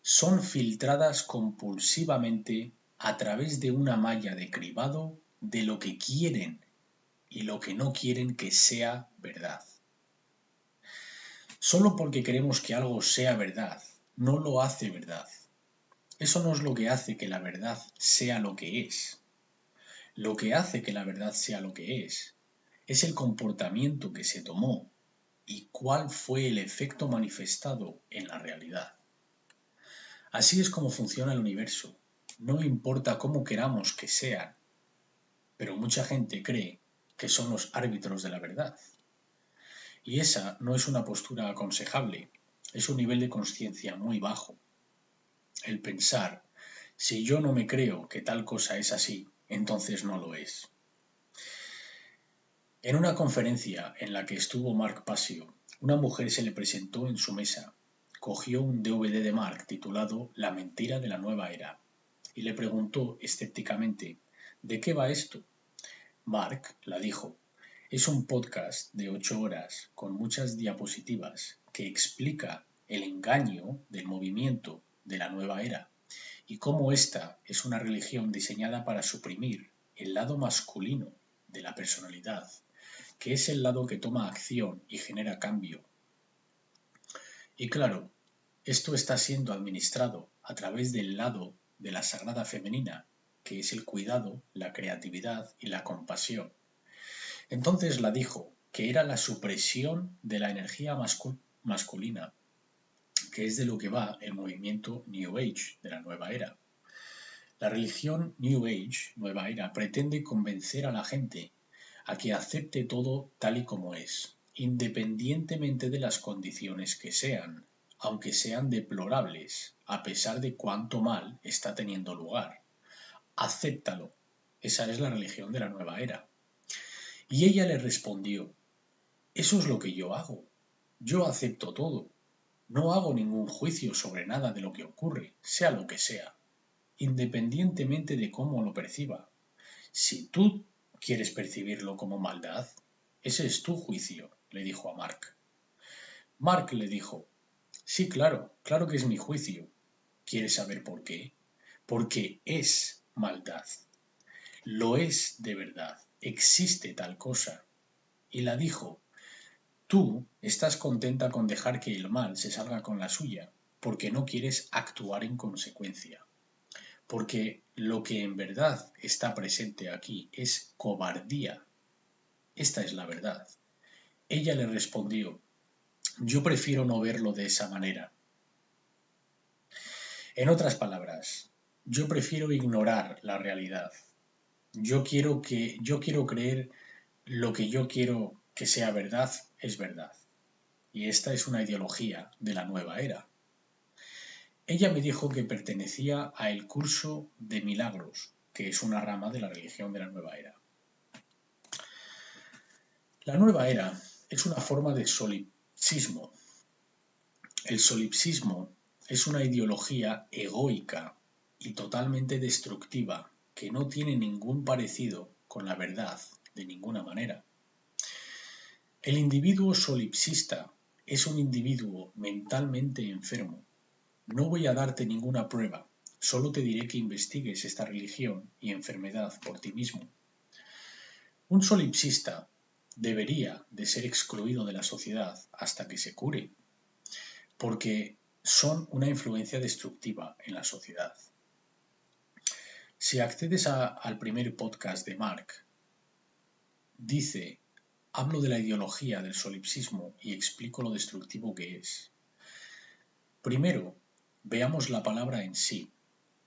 son filtradas compulsivamente a través de una malla de cribado de lo que quieren y lo que no quieren que sea verdad. Solo porque queremos que algo sea verdad, no lo hace verdad. Eso no es lo que hace que la verdad sea lo que es. Lo que hace que la verdad sea lo que es el comportamiento que se tomó y cuál fue el efecto manifestado en la realidad. Así es como funciona el universo. No importa cómo queramos que sean, pero mucha gente cree que son los árbitros de la verdad. Y esa no es una postura aconsejable, es un nivel de conciencia muy bajo. El pensar, si yo no me creo que tal cosa es así, entonces no lo es. En una conferencia en la que estuvo Mark Passio, una mujer se le presentó en su mesa, cogió un DVD de Mark titulado La mentira de la nueva era y le preguntó escépticamente: ¿de qué va esto? Mark la dijo: es un podcast de 8 horas con muchas diapositivas que explica el engaño del movimiento de la nueva era y cómo esta es una religión diseñada para suprimir el lado masculino de la personalidad, que es el lado que toma acción y genera cambio. Y claro, esto está siendo administrado a través del lado de la sagrada femenina, que es el cuidado, la creatividad y la compasión. Entonces la dijo que era la supresión de la energía masculina, que es de lo que va el movimiento New Age de la nueva era. La religión New Age, nueva era, pretende convencer a la gente a que acepte todo tal y como es, independientemente de las condiciones que sean, aunque sean deplorables, a pesar de cuánto mal está teniendo lugar. Acéptalo. Esa es la religión de la nueva era. Y ella le respondió: eso es lo que yo hago. Yo acepto todo. No hago ningún juicio sobre nada de lo que ocurre, sea lo que sea, independientemente de cómo lo perciba. Si tú quieres percibirlo como maldad, ese es tu juicio, le dijo a Mark. Mark le dijo: sí, claro, claro que es mi juicio. ¿Quieres saber por qué? Porque es maldad. Lo es de verdad. Existe tal cosa. Y la dijo: tú estás contenta con dejar que el mal se salga con la suya, porque no quieres actuar en consecuencia. Porque lo que en verdad está presente aquí es cobardía. Esta es la verdad. Ella le respondió: yo prefiero no verlo de esa manera. En otras palabras, yo prefiero ignorar la realidad. Yo quiero creer lo que yo quiero que sea verdad es verdad. Y esta es una ideología de la nueva era. Ella me dijo que pertenecía a el curso de milagros, que es una rama de la religión de la nueva era. La nueva era es una forma de solipsismo. El solipsismo es una ideología egoica y totalmente destructiva que no tiene ningún parecido con la verdad de ninguna manera. El individuo solipsista es un individuo mentalmente enfermo. No voy a darte ninguna prueba, solo te diré que investigues esta religión y enfermedad por ti mismo. Un solipsista debería de ser excluido de la sociedad hasta que se cure, porque son una influencia destructiva en la sociedad. Si accedes al primer podcast de Mark, hablo de la ideología del solipsismo y explico lo destructivo que es. Primero, veamos la palabra en sí,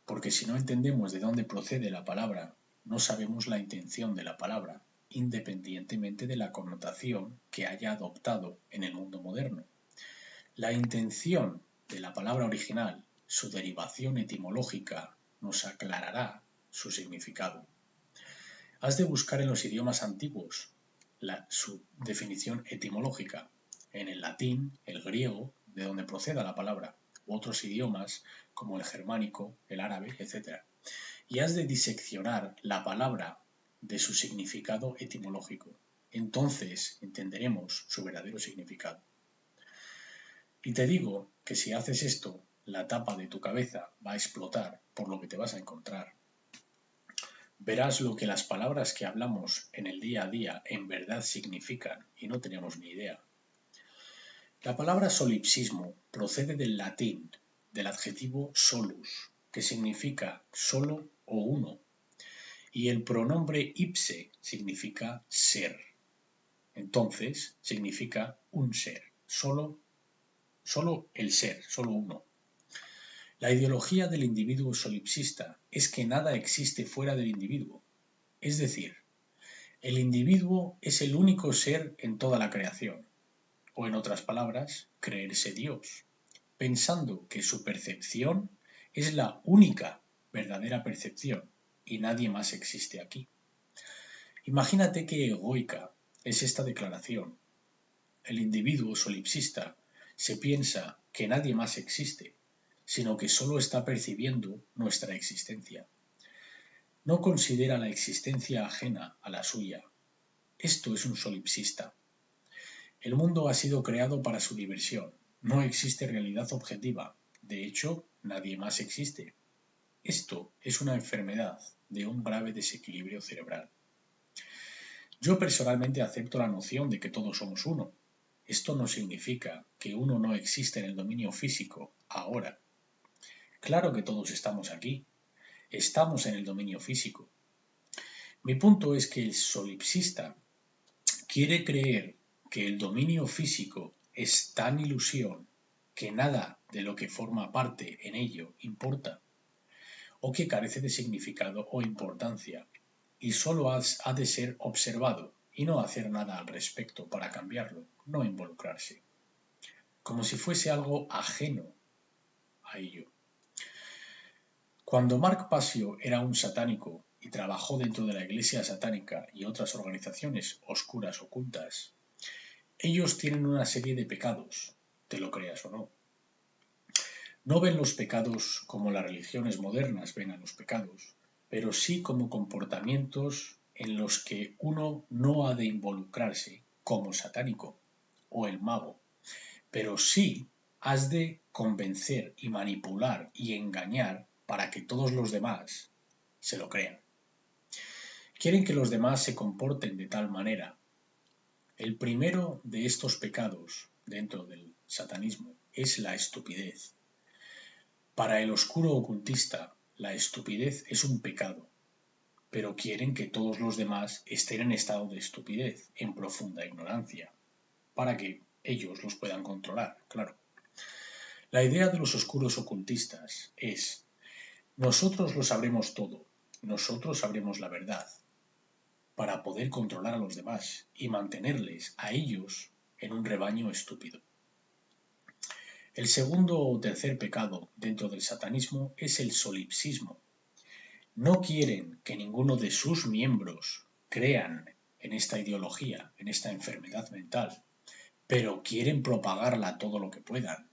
porque si no entendemos de dónde procede la palabra, no sabemos la intención de la palabra, independientemente de la connotación que haya adoptado en el mundo moderno. La intención de la palabra original, su derivación etimológica, nos aclarará su significado. Has de buscar en los idiomas antiguos su definición etimológica, en el latín, el griego, de donde proceda la palabra, u otros idiomas como el germánico, el árabe, etc. Y has de diseccionar la palabra de su significado etimológico. Entonces entenderemos su verdadero significado. Y te digo que si haces esto, la tapa de tu cabeza va a explotar por lo que te vas a encontrar. Verás lo que las palabras que hablamos en el día a día en verdad significan y no tenemos ni idea. La palabra solipsismo procede del latín, del adjetivo solus, que significa solo o uno, y el pronombre ipse significa ser. Entonces, significa un ser, solo el ser, solo uno. La ideología del individuo solipsista es que nada existe fuera del individuo. Es decir, el individuo es el único ser en toda la creación, o en otras palabras, creerse Dios, pensando que su percepción es la única verdadera percepción y nadie más existe aquí. Imagínate qué egoica es esta declaración. El individuo solipsista se piensa que nadie más existe, sino que solo está percibiendo nuestra existencia. No considera la existencia ajena a la suya. Esto es un solipsista. El mundo ha sido creado para su diversión. No existe realidad objetiva. De hecho, nadie más existe. Esto es una enfermedad de un grave desequilibrio cerebral. Yo personalmente acepto la noción de que todos somos uno. Esto no significa que uno no existe en el dominio físico ahora. Claro que todos estamos aquí. Estamos en el dominio físico. Mi punto es que el solipsista quiere creer que el dominio físico es tan ilusión que nada de lo que forma parte en ello importa, o que carece de significado o importancia, y solo ha de ser observado y no hacer nada al respecto para cambiarlo, no involucrarse, como si fuese algo ajeno a ello. Cuando Mark Passio era un satánico y trabajó dentro de la Iglesia satánica y otras organizaciones oscuras ocultas, ellos tienen una serie de pecados, te lo creas o no. No ven los pecados como las religiones modernas ven a los pecados, pero sí como comportamientos en los que uno no ha de involucrarse, como satánico o el mago, pero sí has de convencer y manipular y engañar para que todos los demás se lo crean. Quieren que los demás se comporten de tal manera. El primero de estos pecados dentro del satanismo es la estupidez. Para el oscuro ocultista, la estupidez es un pecado, pero quieren que todos los demás estén en estado de estupidez, en profunda ignorancia, para que ellos los puedan controlar, claro. La idea de los oscuros ocultistas es: nosotros lo sabremos todo, nosotros sabremos la verdad, para poder controlar a los demás y mantenerles a ellos en un rebaño estúpido. El segundo o tercer pecado dentro del satanismo es el solipsismo. No quieren que ninguno de sus miembros crean en esta ideología, en esta enfermedad mental, pero quieren propagarla todo lo que puedan.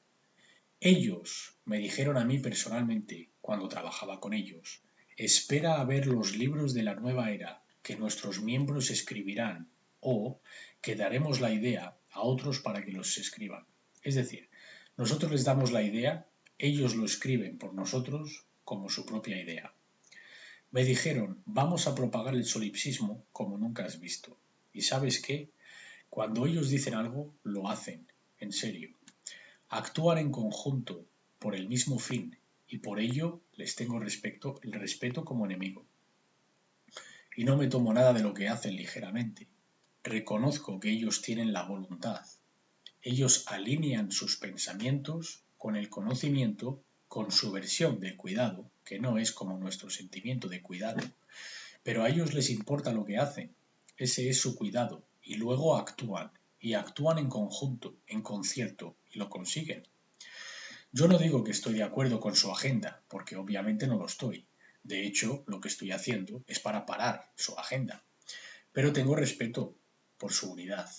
Ellos me dijeron a mí personalmente, cuando trabajaba con ellos: espera a ver los libros de la nueva era que nuestros miembros escribirán, o que daremos la idea a otros para que los escriban. Es decir, nosotros les damos la idea, ellos lo escriben por nosotros como su propia idea. Me dijeron: vamos a propagar el solipsismo como nunca has visto. ¿Y sabes qué? Cuando ellos dicen algo, lo hacen, en serio. Actúan en conjunto por el mismo fin y por ello les tengo el respeto como enemigo. Y no me tomo nada de lo que hacen ligeramente. Reconozco que ellos tienen la voluntad. Ellos alinean sus pensamientos con el conocimiento, con su versión del cuidado, que no es como nuestro sentimiento de cuidado, pero a ellos les importa lo que hacen. Ese es su cuidado y luego actúan y actúan en conjunto, en concierto, y lo consiguen. Yo no digo que estoy de acuerdo con su agenda, porque obviamente no lo estoy. De hecho, lo que estoy haciendo es para parar su agenda. Pero tengo respeto por su unidad.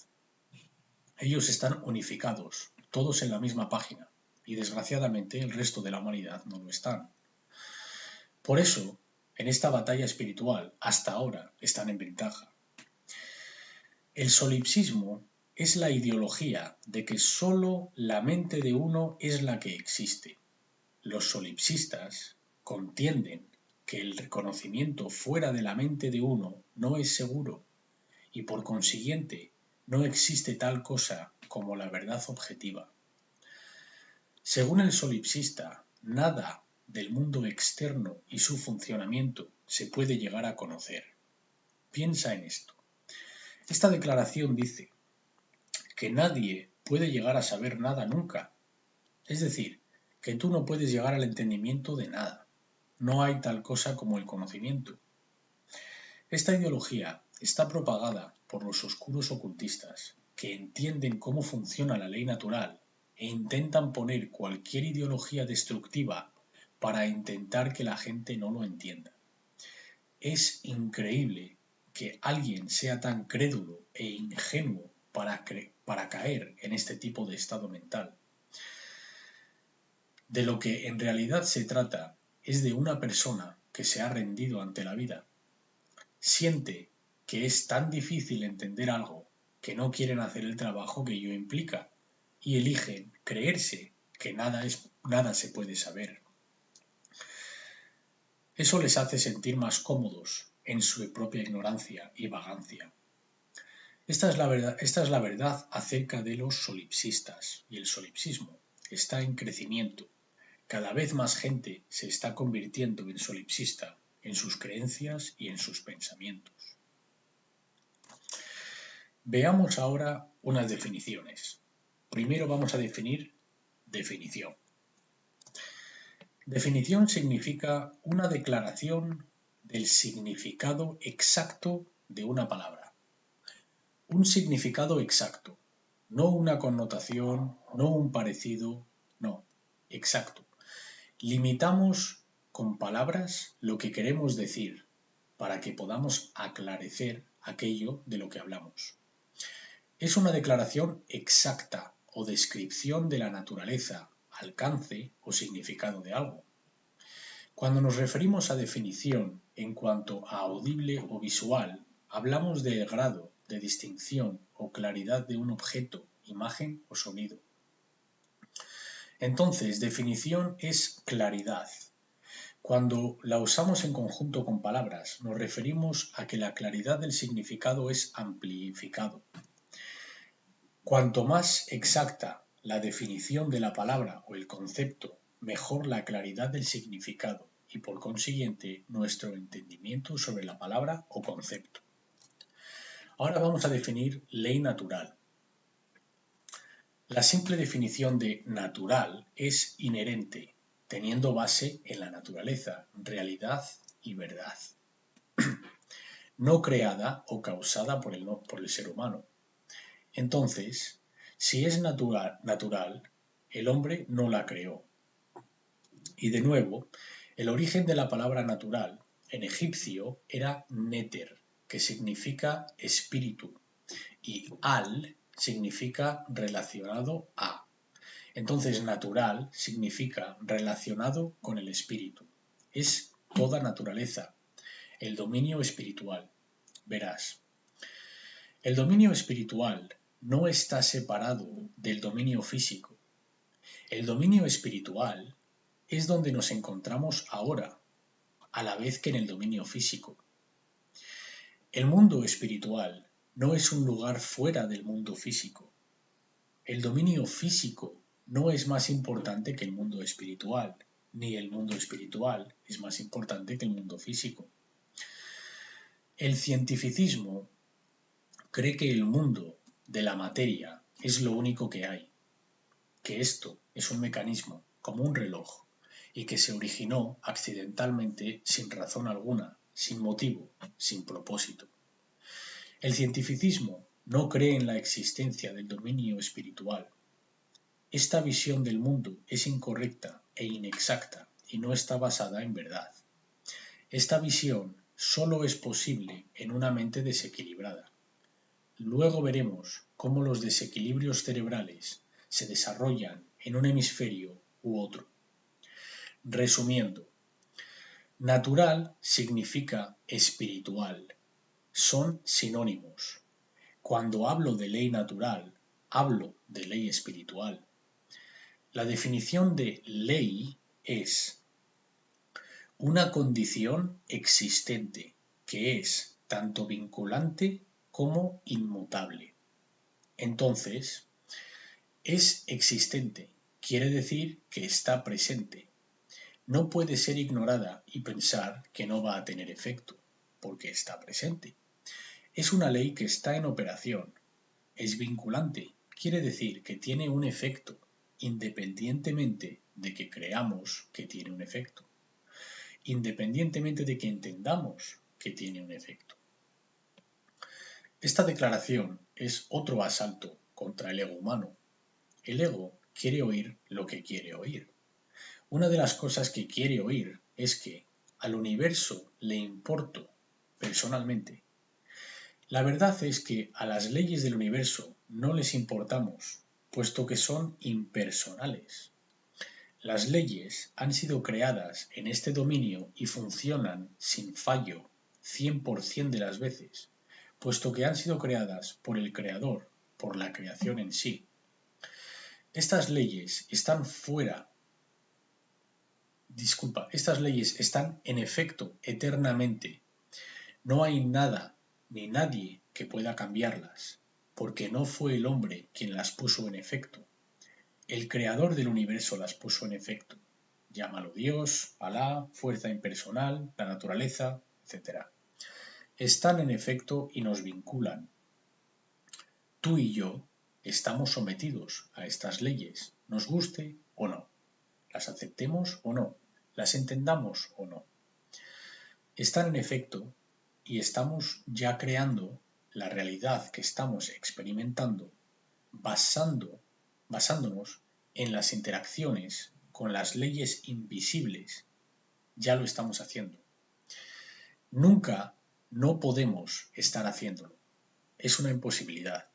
Ellos están unificados, todos en la misma página, y desgraciadamente el resto de la humanidad no lo están. Por eso, en esta batalla espiritual, hasta ahora, están en ventaja. El solipsismo es la ideología de que sólo la mente de uno es la que existe. Los solipsistas contienden que el reconocimiento fuera de la mente de uno no es seguro y por consiguiente no existe tal cosa como la verdad objetiva. Según el solipsista, nada del mundo externo y su funcionamiento se puede llegar a conocer. Piensa en esto. Esta declaración dice que nadie puede llegar a saber nada nunca. Es decir, que tú no puedes llegar al entendimiento de nada. No hay tal cosa como el conocimiento. Esta ideología está propagada por los oscuros ocultistas, que entienden cómo funciona la ley natural e intentan poner cualquier ideología destructiva para intentar que la gente no lo entienda. Es increíble que alguien sea tan crédulo e ingenuo para caer en este tipo de estado mental. De lo que en realidad se trata es de una persona que se ha rendido ante la vida. Siente que es tan difícil entender algo que no quieren hacer el trabajo que ello implica y eligen creerse que nada se puede saber. Eso les hace sentir más cómodos en su propia ignorancia y vagancia. Esta es la verdad acerca de los solipsistas, y el solipsismo está en crecimiento. Cada vez más gente se está convirtiendo en solipsista en sus creencias y en sus pensamientos. Veamos ahora unas definiciones. Primero vamos a definir definición. Definición significa una declaración del significado exacto de una palabra. Un significado exacto, no una connotación, no un parecido, no, exacto. Limitamos con palabras lo que queremos decir para que podamos aclarecer aquello de lo que hablamos. Es una declaración exacta o descripción de la naturaleza, alcance o significado de algo. Cuando nos referimos a definición en cuanto a audible o visual, hablamos del grado de distinción o claridad de un objeto, imagen o sonido. Entonces, definición es claridad. Cuando la usamos en conjunto con palabras, nos referimos a que la claridad del significado es amplificado. Cuanto más exacta la definición de la palabra o el concepto, mejor la claridad del significado y por consiguiente nuestro entendimiento sobre la palabra o concepto. Ahora vamos a definir ley natural. La simple definición de natural es inherente, teniendo base en la naturaleza, realidad y verdad, no creada o causada por el ser humano. Entonces, si es natural, el hombre no la creó. Y de nuevo, el origen de la palabra natural en egipcio era neter, que significa espíritu, y al significa relacionado a. Entonces, natural significa relacionado con el espíritu. Es toda naturaleza, el dominio espiritual. Verás, el dominio espiritual no está separado del dominio físico. El dominio espiritual es donde nos encontramos ahora, a la vez que en el dominio físico. El mundo espiritual no es un lugar fuera del mundo físico. El dominio físico no es más importante que el mundo espiritual, ni el mundo espiritual es más importante que el mundo físico. El cientificismo cree que el mundo de la materia es lo único que hay, que esto es un mecanismo, como un reloj, y que se originó accidentalmente sin razón alguna, sin motivo, sin propósito. El cientificismo no cree en la existencia del dominio espiritual. Esta visión del mundo es incorrecta e inexacta y no está basada en verdad. Esta visión solo es posible en una mente desequilibrada. Luego veremos cómo los desequilibrios cerebrales se desarrollan en un hemisferio u otro. Resumiendo, natural significa espiritual. Son sinónimos. Cuando hablo de ley natural, hablo de ley espiritual. La definición de ley es una condición existente que es tanto vinculante como inmutable. Entonces, es existente, quiere decir que está presente. No puede ser ignorada y pensar que no va a tener efecto, porque está presente. Es una ley que está en operación. Es vinculante, quiere decir que tiene un efecto, independientemente de que creamos que tiene un efecto, independientemente de que entendamos que tiene un efecto. Esta declaración es otro asalto contra el ego humano. El ego quiere oír lo que quiere oír. Una de las cosas que quiere oír es que al universo le importo personalmente. La verdad es que a las leyes del universo no les importamos, puesto que son impersonales. Las leyes han sido creadas en este dominio y funcionan sin fallo 100% de las veces, puesto que han sido creadas por el Creador, por la creación en sí. Estas leyes están en efecto eternamente. No hay nada ni nadie que pueda cambiarlas, porque no fue el hombre quien las puso en efecto. El creador del universo las puso en efecto. Llámalo Dios, Alá, fuerza impersonal, la naturaleza, etc. Están en efecto y nos vinculan. Tú y yo estamos sometidos a estas leyes, nos guste o no. Las aceptemos o no, las entendamos o no. Están en efecto y estamos ya creando la realidad que estamos experimentando basándonos en las interacciones con las leyes invisibles. Ya lo estamos haciendo. Nunca no podemos estar haciéndolo. Es una imposibilidad.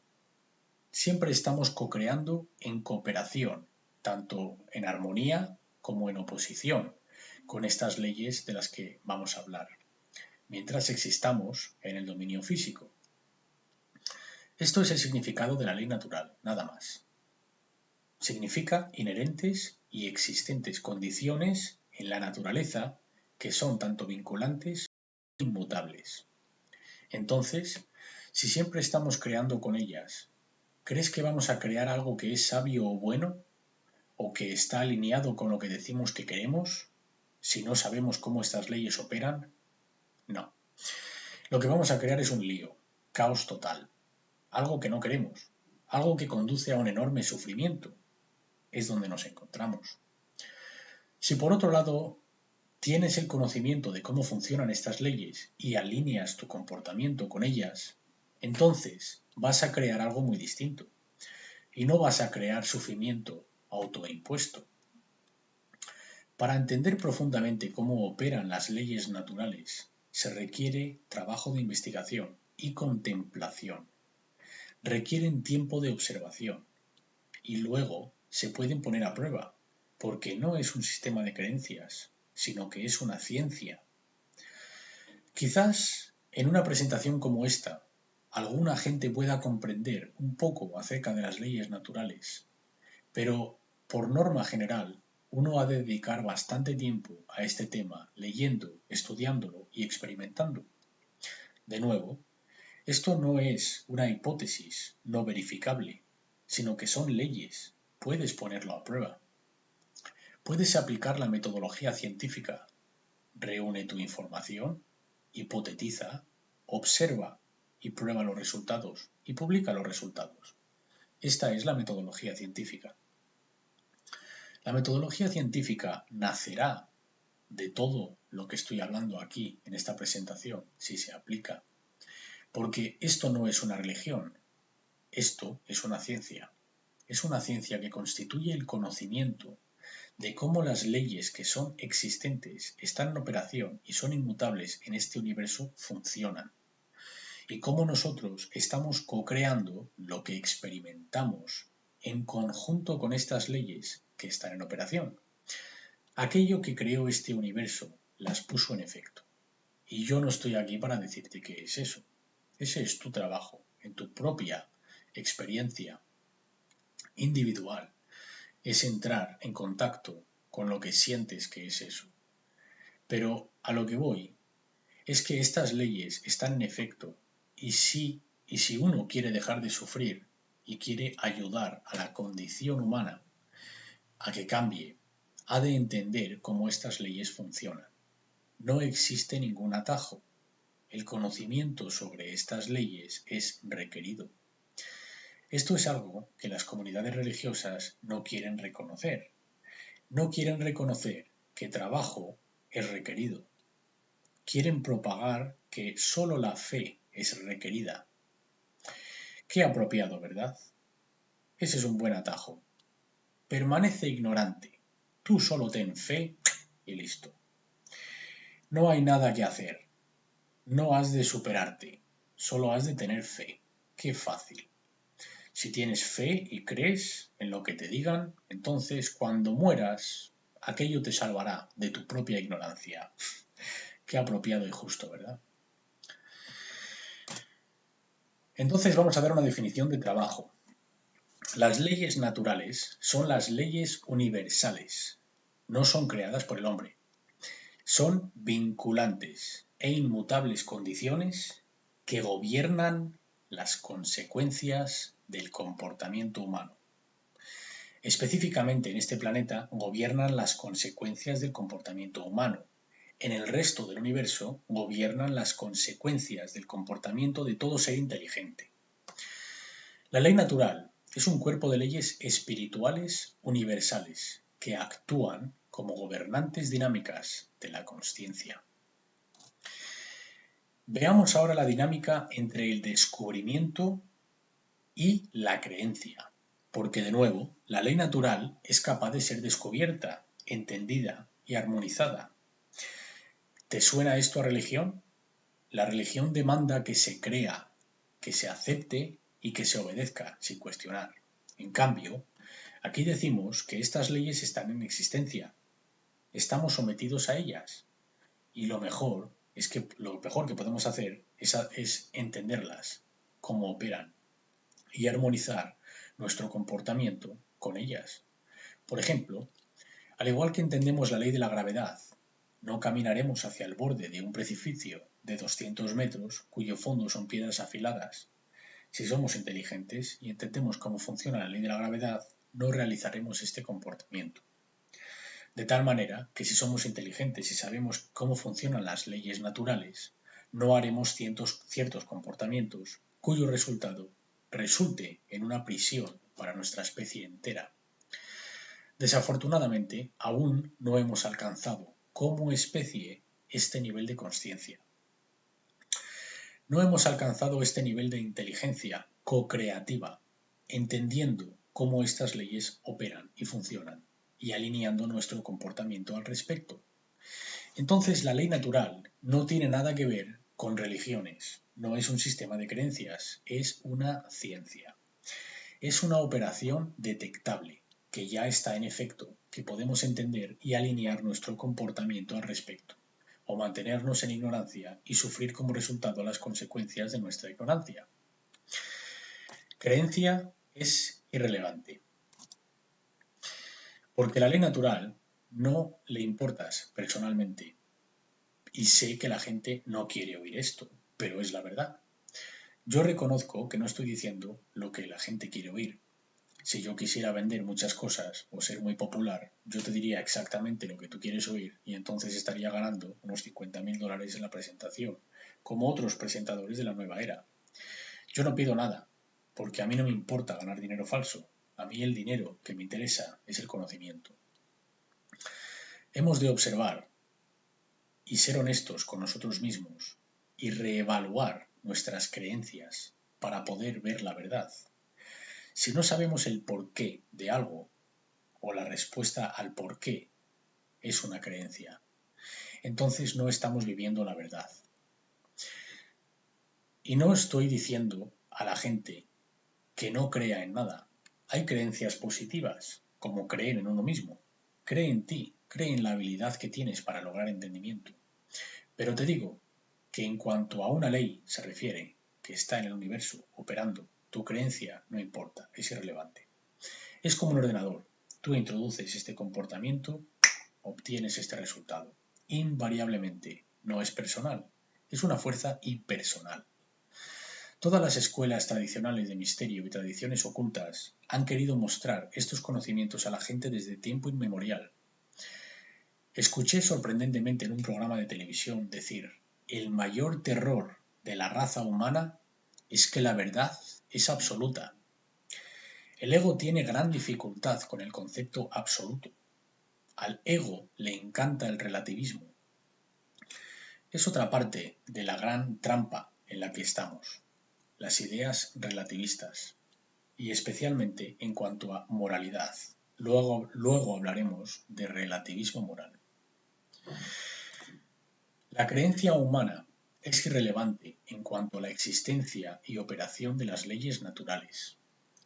Siempre estamos co-creando en cooperación, tanto en armonía como en oposición, con estas leyes de las que vamos a hablar, mientras existamos en el dominio físico. Esto es el significado de la ley natural, nada más. Significa inherentes y existentes condiciones en la naturaleza que son tanto vinculantes como inmutables. Entonces, si siempre estamos creando con ellas, ¿crees que vamos a crear algo que es sabio o bueno? ¿O que está alineado con lo que decimos que queremos? Si no sabemos cómo estas leyes operan, no. Lo que vamos a crear es un lío, caos total, algo que no queremos, algo que conduce a un enorme sufrimiento. Es donde nos encontramos. Si por otro lado tienes el conocimiento de cómo funcionan estas leyes y alineas tu comportamiento con ellas, entonces vas a crear algo muy distinto y no vas a crear sufrimiento autoimpuesto. Para entender profundamente cómo operan las leyes naturales, se requiere trabajo de investigación y contemplación. Requieren tiempo de observación y luego se pueden poner a prueba, porque no es un sistema de creencias, sino que es una ciencia. Quizás en una presentación como esta, alguna gente pueda comprender un poco acerca de las leyes naturales, pero por norma general, uno ha de dedicar bastante tiempo a este tema leyendo, estudiándolo y experimentando. De nuevo, esto no es una hipótesis no verificable, sino que son leyes. Puedes ponerlo a prueba. Puedes aplicar la metodología científica. Reúne tu información, hipotetiza, observa y prueba los resultados y publica los resultados. Esta es la metodología científica. La metodología científica nacerá de todo lo que estoy hablando aquí en esta presentación, si se aplica. Porque esto no es una religión, Esto es una ciencia. Es una ciencia que constituye el conocimiento de cómo las leyes que son existentes, están en operación y son inmutables en este universo funcionan. Y cómo nosotros estamos co-creando lo que experimentamos en conjunto con estas leyes que están en operación. Aquello que creó este universo las puso en efecto. Y yo no estoy aquí para decirte qué es eso. Ese es tu trabajo, en tu propia experiencia individual. Es entrar en contacto con lo que sientes que es eso. Pero a lo que voy es que estas leyes están en efecto y si uno quiere dejar de sufrir y quiere ayudar a la condición humana a que cambie, ha de entender cómo estas leyes funcionan. No existe ningún atajo. El conocimiento sobre estas leyes es requerido. Esto es algo que las comunidades religiosas no quieren reconocer. No quieren reconocer que trabajo es requerido. Quieren propagar que solo la fe es requerida. Qué apropiado, ¿verdad? Ese es un buen atajo. Permanece ignorante. Tú solo ten fe y listo. No hay nada que hacer. No has de superarte. Solo has de tener fe. Qué fácil. Si tienes fe y crees en lo que te digan, entonces cuando mueras, aquello te salvará de tu propia ignorancia. Qué apropiado y justo, ¿verdad? Entonces vamos a dar una definición de trabajo. Las leyes naturales son las leyes universales. No son creadas por el hombre. Son vinculantes e inmutables condiciones que gobiernan las consecuencias del comportamiento humano. Específicamente en este planeta gobiernan las consecuencias del comportamiento humano. En el resto del universo gobiernan las consecuencias del comportamiento de todo ser inteligente. La ley natural es un cuerpo de leyes espirituales universales que actúan como gobernantes dinámicas de la consciencia. Veamos ahora la dinámica entre el descubrimiento y la creencia, porque de nuevo, la ley natural es capaz de ser descubierta, entendida y armonizada. ¿Te suena esto a religión? La religión demanda que se crea, que se acepte y que se obedezca sin cuestionar. En cambio, aquí decimos que estas leyes están en existencia, estamos sometidos a ellas y lo mejor que podemos hacer es entenderlas, cómo operan y armonizar nuestro comportamiento con ellas. Por ejemplo, al igual que entendemos la ley de la gravedad, no caminaremos hacia el borde de un precipicio de 200 metros cuyo fondo son piedras afiladas. Si somos inteligentes y entendemos cómo funciona la ley de la gravedad, no realizaremos este comportamiento. De tal manera que si somos inteligentes y sabemos cómo funcionan las leyes naturales, no haremos ciertos comportamientos cuyo resultado resulte en una prisión para nuestra especie entera. Desafortunadamente, aún no hemos alcanzado como especie este nivel de consciencia. No hemos alcanzado este nivel de inteligencia co-creativa, entendiendo cómo estas leyes operan y funcionan y alineando nuestro comportamiento al respecto. Entonces, la ley natural no tiene nada que ver con religiones, no es un sistema de creencias, es una ciencia. Es una operación detectable, que ya está en efecto, que podemos entender y alinear nuestro comportamiento al respecto, o mantenernos en ignorancia y sufrir como resultado las consecuencias de nuestra ignorancia. Creencia es irrelevante, porque la ley natural no le importas personalmente. Y sé que la gente no quiere oír esto, pero es la verdad. Yo reconozco que no estoy diciendo lo que la gente quiere oír. Si yo quisiera vender muchas cosas o ser muy popular, yo te diría exactamente lo que tú quieres oír y entonces estaría ganando unos $50.000 en la presentación, como otros presentadores de la nueva era. Yo no pido nada, porque a mí no me importa ganar dinero falso. A mí el dinero que me interesa es el conocimiento. Hemos de observar y ser honestos con nosotros mismos y reevaluar nuestras creencias para poder ver la verdad. Si no sabemos el porqué de algo o la respuesta al porqué es una creencia, entonces no estamos viviendo la verdad. Y no estoy diciendo a la gente que no crea en nada. Hay creencias positivas, como creer en uno mismo. Cree en ti, cree en la habilidad que tienes para lograr entendimiento. Pero te digo que en cuanto a una ley se refiere, que está en el universo operando, tu creencia no importa, es irrelevante. Es como un ordenador. Tú introduces este comportamiento, obtienes este resultado. Invariablemente, no es personal, es una fuerza impersonal. Todas las escuelas tradicionales de misterio y tradiciones ocultas han querido mostrar estos conocimientos a la gente desde tiempo inmemorial. Escuché sorprendentemente en un programa de televisión decir: el mayor terror de la raza humana es que la verdad es absoluta. El ego tiene gran dificultad con el concepto absoluto. Al ego le encanta el relativismo. Es otra parte de la gran trampa en la que estamos. Las ideas relativistas, y especialmente en cuanto a moralidad. Luego hablaremos de relativismo moral. La creencia humana es irrelevante en cuanto a la existencia y operación de las leyes naturales,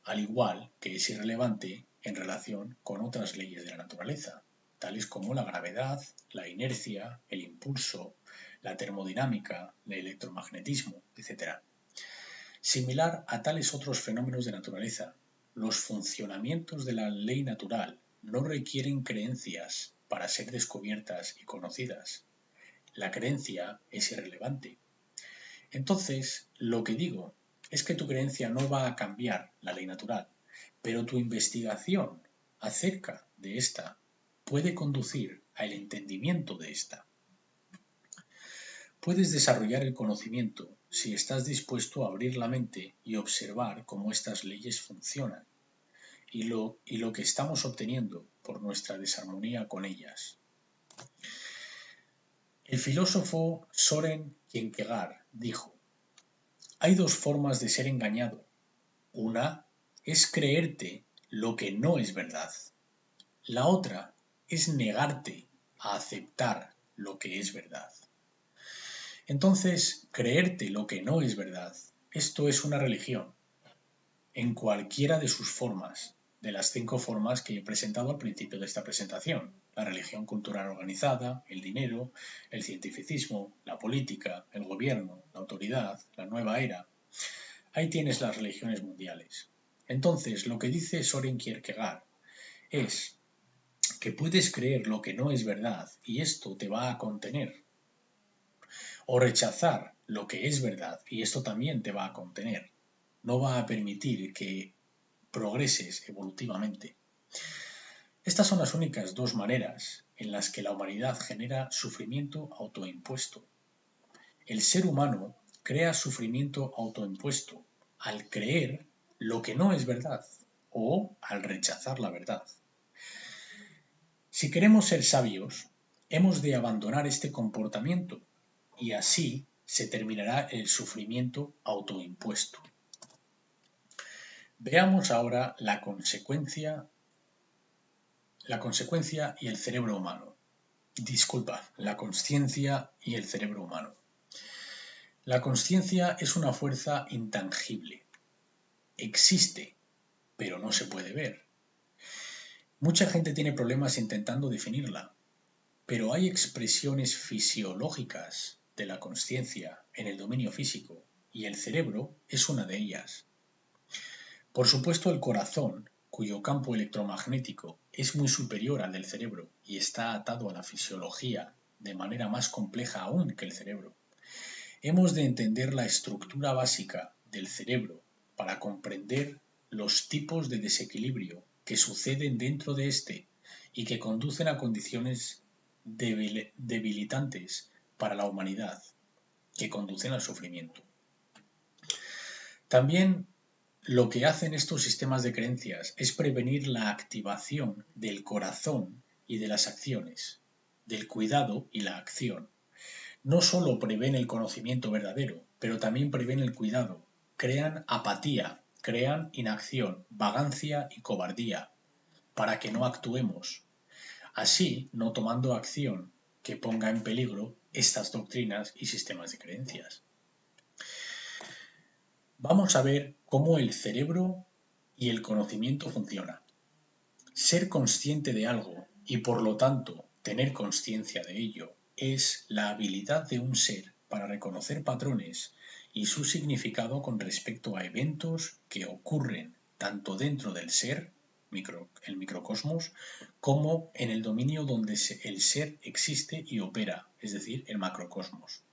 al igual que es irrelevante en relación con otras leyes de la naturaleza, tales como la gravedad, la inercia, el impulso, la termodinámica, el electromagnetismo, etc. Similar a tales otros fenómenos de naturaleza, los funcionamientos de la ley natural no requieren creencias para ser descubiertas y conocidas. La creencia es irrelevante. Entonces, lo que digo es que tu creencia no va a cambiar la ley natural, pero tu investigación acerca de esta puede conducir al entendimiento de esta. Puedes desarrollar el conocimiento si estás dispuesto a abrir la mente y observar cómo estas leyes funcionan y lo que estamos obteniendo por nuestra desarmonía con ellas. El filósofo Soren Kierkegaard dijo: hay dos formas de ser engañado. Una es creerte lo que no es verdad. La otra es negarte a aceptar lo que es verdad. Entonces, creerte lo que no es verdad, esto es una religión, en cualquiera de sus formas, de las 5 formas que he presentado al principio de esta presentación: la religión cultural organizada, el dinero, el cientificismo, la política, el gobierno, la autoridad, la nueva era. Ahí tienes las religiones mundiales. Entonces, lo que dice Soren Kierkegaard es que puedes creer lo que no es verdad y esto te va a contener, o rechazar lo que es verdad y esto también te va a contener. No va a permitir que progreses evolutivamente. Estas son las únicas dos maneras en las que la humanidad genera sufrimiento autoimpuesto. El ser humano crea sufrimiento autoimpuesto al creer lo que no es verdad o al rechazar la verdad. Si queremos ser sabios, hemos de abandonar este comportamiento y así se terminará el sufrimiento autoimpuesto. Veamos ahora la consecuencia y el cerebro humano. La consciencia y el cerebro humano. La consciencia es una fuerza intangible. Existe, pero no se puede ver. Mucha gente tiene problemas intentando definirla, pero hay expresiones fisiológicas de la consciencia en el dominio físico y el cerebro es una de ellas. Por supuesto, el corazón, cuyo campo electromagnético es muy superior al del cerebro y está atado a la fisiología de manera más compleja aún que el cerebro. Hemos de entender la estructura básica del cerebro para comprender los tipos de desequilibrio que suceden dentro de éste y que conducen a condiciones debilitantes para la humanidad, que conducen al sufrimiento. También lo que hacen estos sistemas de creencias es prevenir la activación del corazón y de las acciones, del cuidado y la acción. No solo prevén el conocimiento verdadero, pero también prevén el cuidado, crean apatía crean inacción, vagancia y cobardía, para que no actuemos, así no tomando acción que ponga en peligro estas doctrinas y sistemas de creencias. Vamos a ver cómo el cerebro y el conocimiento funcionan. Ser consciente de algo y por lo tanto tener conciencia de ello es la habilidad de un ser para reconocer patrones y su significado con respecto a eventos que ocurren tanto dentro del ser, el microcosmos, como en el dominio donde el ser existe y opera, es decir, el macrocosmos.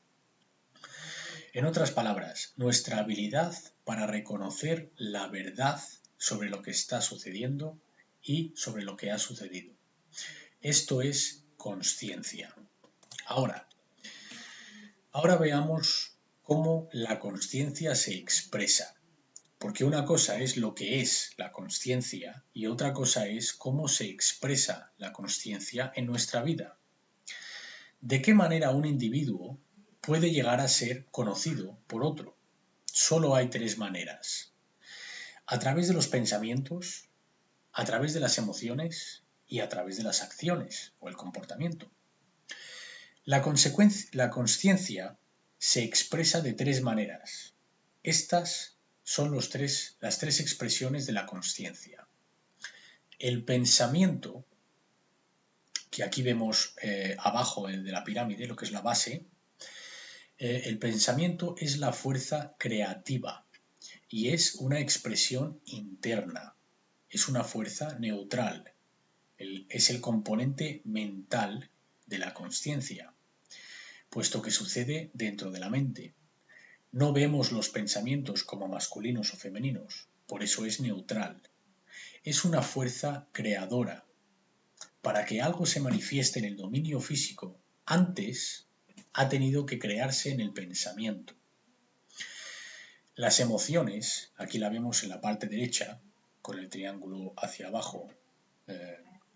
En otras palabras, nuestra habilidad para reconocer la verdad sobre lo que está sucediendo y sobre lo que ha sucedido. Esto es consciencia. Ahora veamos cómo la consciencia se expresa, porque una cosa es lo que es la consciencia y otra cosa es cómo se expresa la consciencia en nuestra vida. ¿De qué manera un individuo puede llegar a ser conocido por otro? Solo hay tres maneras: a través de los pensamientos, a través de las emociones y a través de las acciones o el comportamiento. La consciencia se expresa de tres maneras. Estas son las tres expresiones de la consciencia. El pensamiento, que aquí vemos abajo de la pirámide, lo que es la base, el pensamiento es la fuerza creativa y es una expresión interna, es una fuerza neutral, es el componente mental de la consciencia, puesto que sucede dentro de la mente. No vemos los pensamientos como masculinos o femeninos, por eso es neutral. Es una fuerza creadora. Para que algo se manifieste en el dominio físico, antes ha tenido que crearse en el pensamiento. Las emociones, aquí la vemos en la parte derecha, con el triángulo hacia abajo,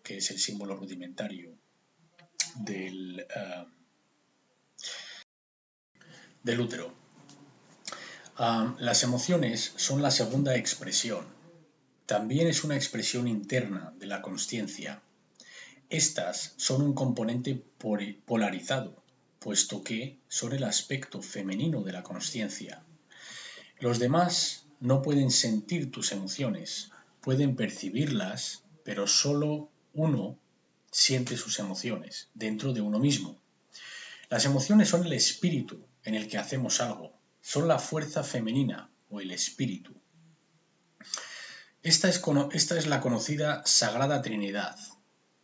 que es el símbolo rudimentario del útero. Las emociones son la segunda expresión. También es una expresión interna de la consciencia. Estas son un componente polarizado, puesto que son el aspecto femenino de la consciencia. Los demás no pueden sentir tus emociones, pueden percibirlas, pero solo uno siente sus emociones dentro de uno mismo. Las emociones son el espíritu en el que hacemos algo, son la fuerza femenina o el espíritu. Esta es la conocida Sagrada Trinidad,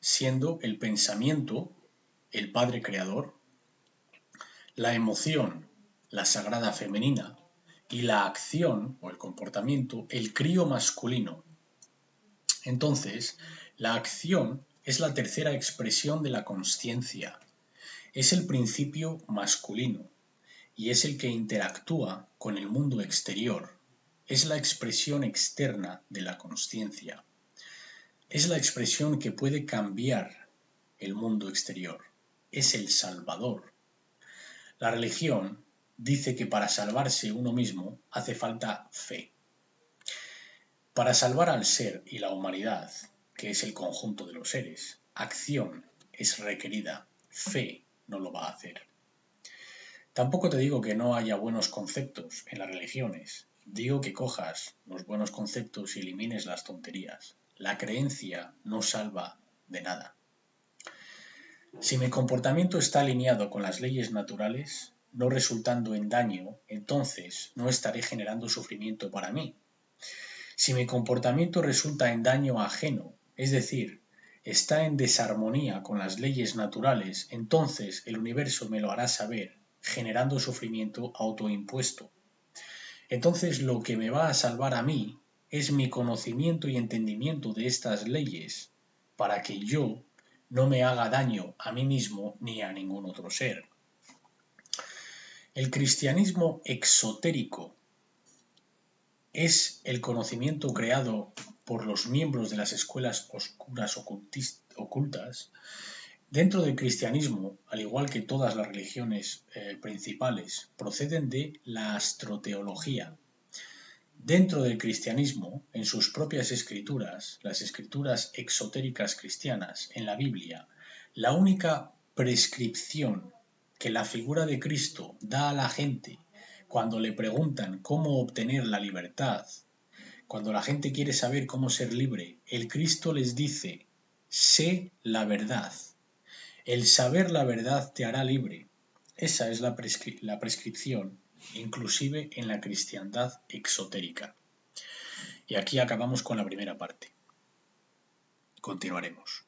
siendo el pensamiento el Padre Creador, la emoción la Sagrada Femenina y la acción o el comportamiento el crío masculino. Entonces, la acción es la tercera expresión de la consciencia, es el principio masculino y es el que interactúa con el mundo exterior, es la expresión externa de la consciencia, es la expresión que puede cambiar el mundo exterior, es el salvador. La religión dice que para salvarse uno mismo hace falta fe. Para salvar al ser y la humanidad, que es el conjunto de los seres, acción es requerida, fe no lo va a hacer. Tampoco te digo que no haya buenos conceptos en las religiones, digo que cojas los buenos conceptos y elimines las tonterías. La creencia no salva de nada. Si mi comportamiento está alineado con las leyes naturales, no resultando en daño, entonces no estaré generando sufrimiento para mí. Si mi comportamiento resulta en daño ajeno, es decir, está en desarmonía con las leyes naturales, entonces el universo me lo hará saber, generando sufrimiento autoimpuesto. Entonces lo que me va a salvar a mí es mi conocimiento y entendimiento de estas leyes, para que yo no me haga daño a mí mismo ni a ningún otro ser. El cristianismo exotérico es el conocimiento creado por los miembros de las escuelas oscuras ocultas. Dentro del cristianismo, al igual que todas las religiones principales, proceden de la astroteología. Dentro del cristianismo, en sus propias escrituras, las escrituras exotéricas cristianas, en la Biblia, la única prescripción que la figura de Cristo da a la gente cuando le preguntan cómo obtener la libertad, cuando la gente quiere saber cómo ser libre, el Cristo les dice, sé la verdad. El saber la verdad te hará libre. Esa es la prescripción, inclusive en la cristiandad exotérica. Y aquí acabamos con la primera parte. Continuaremos.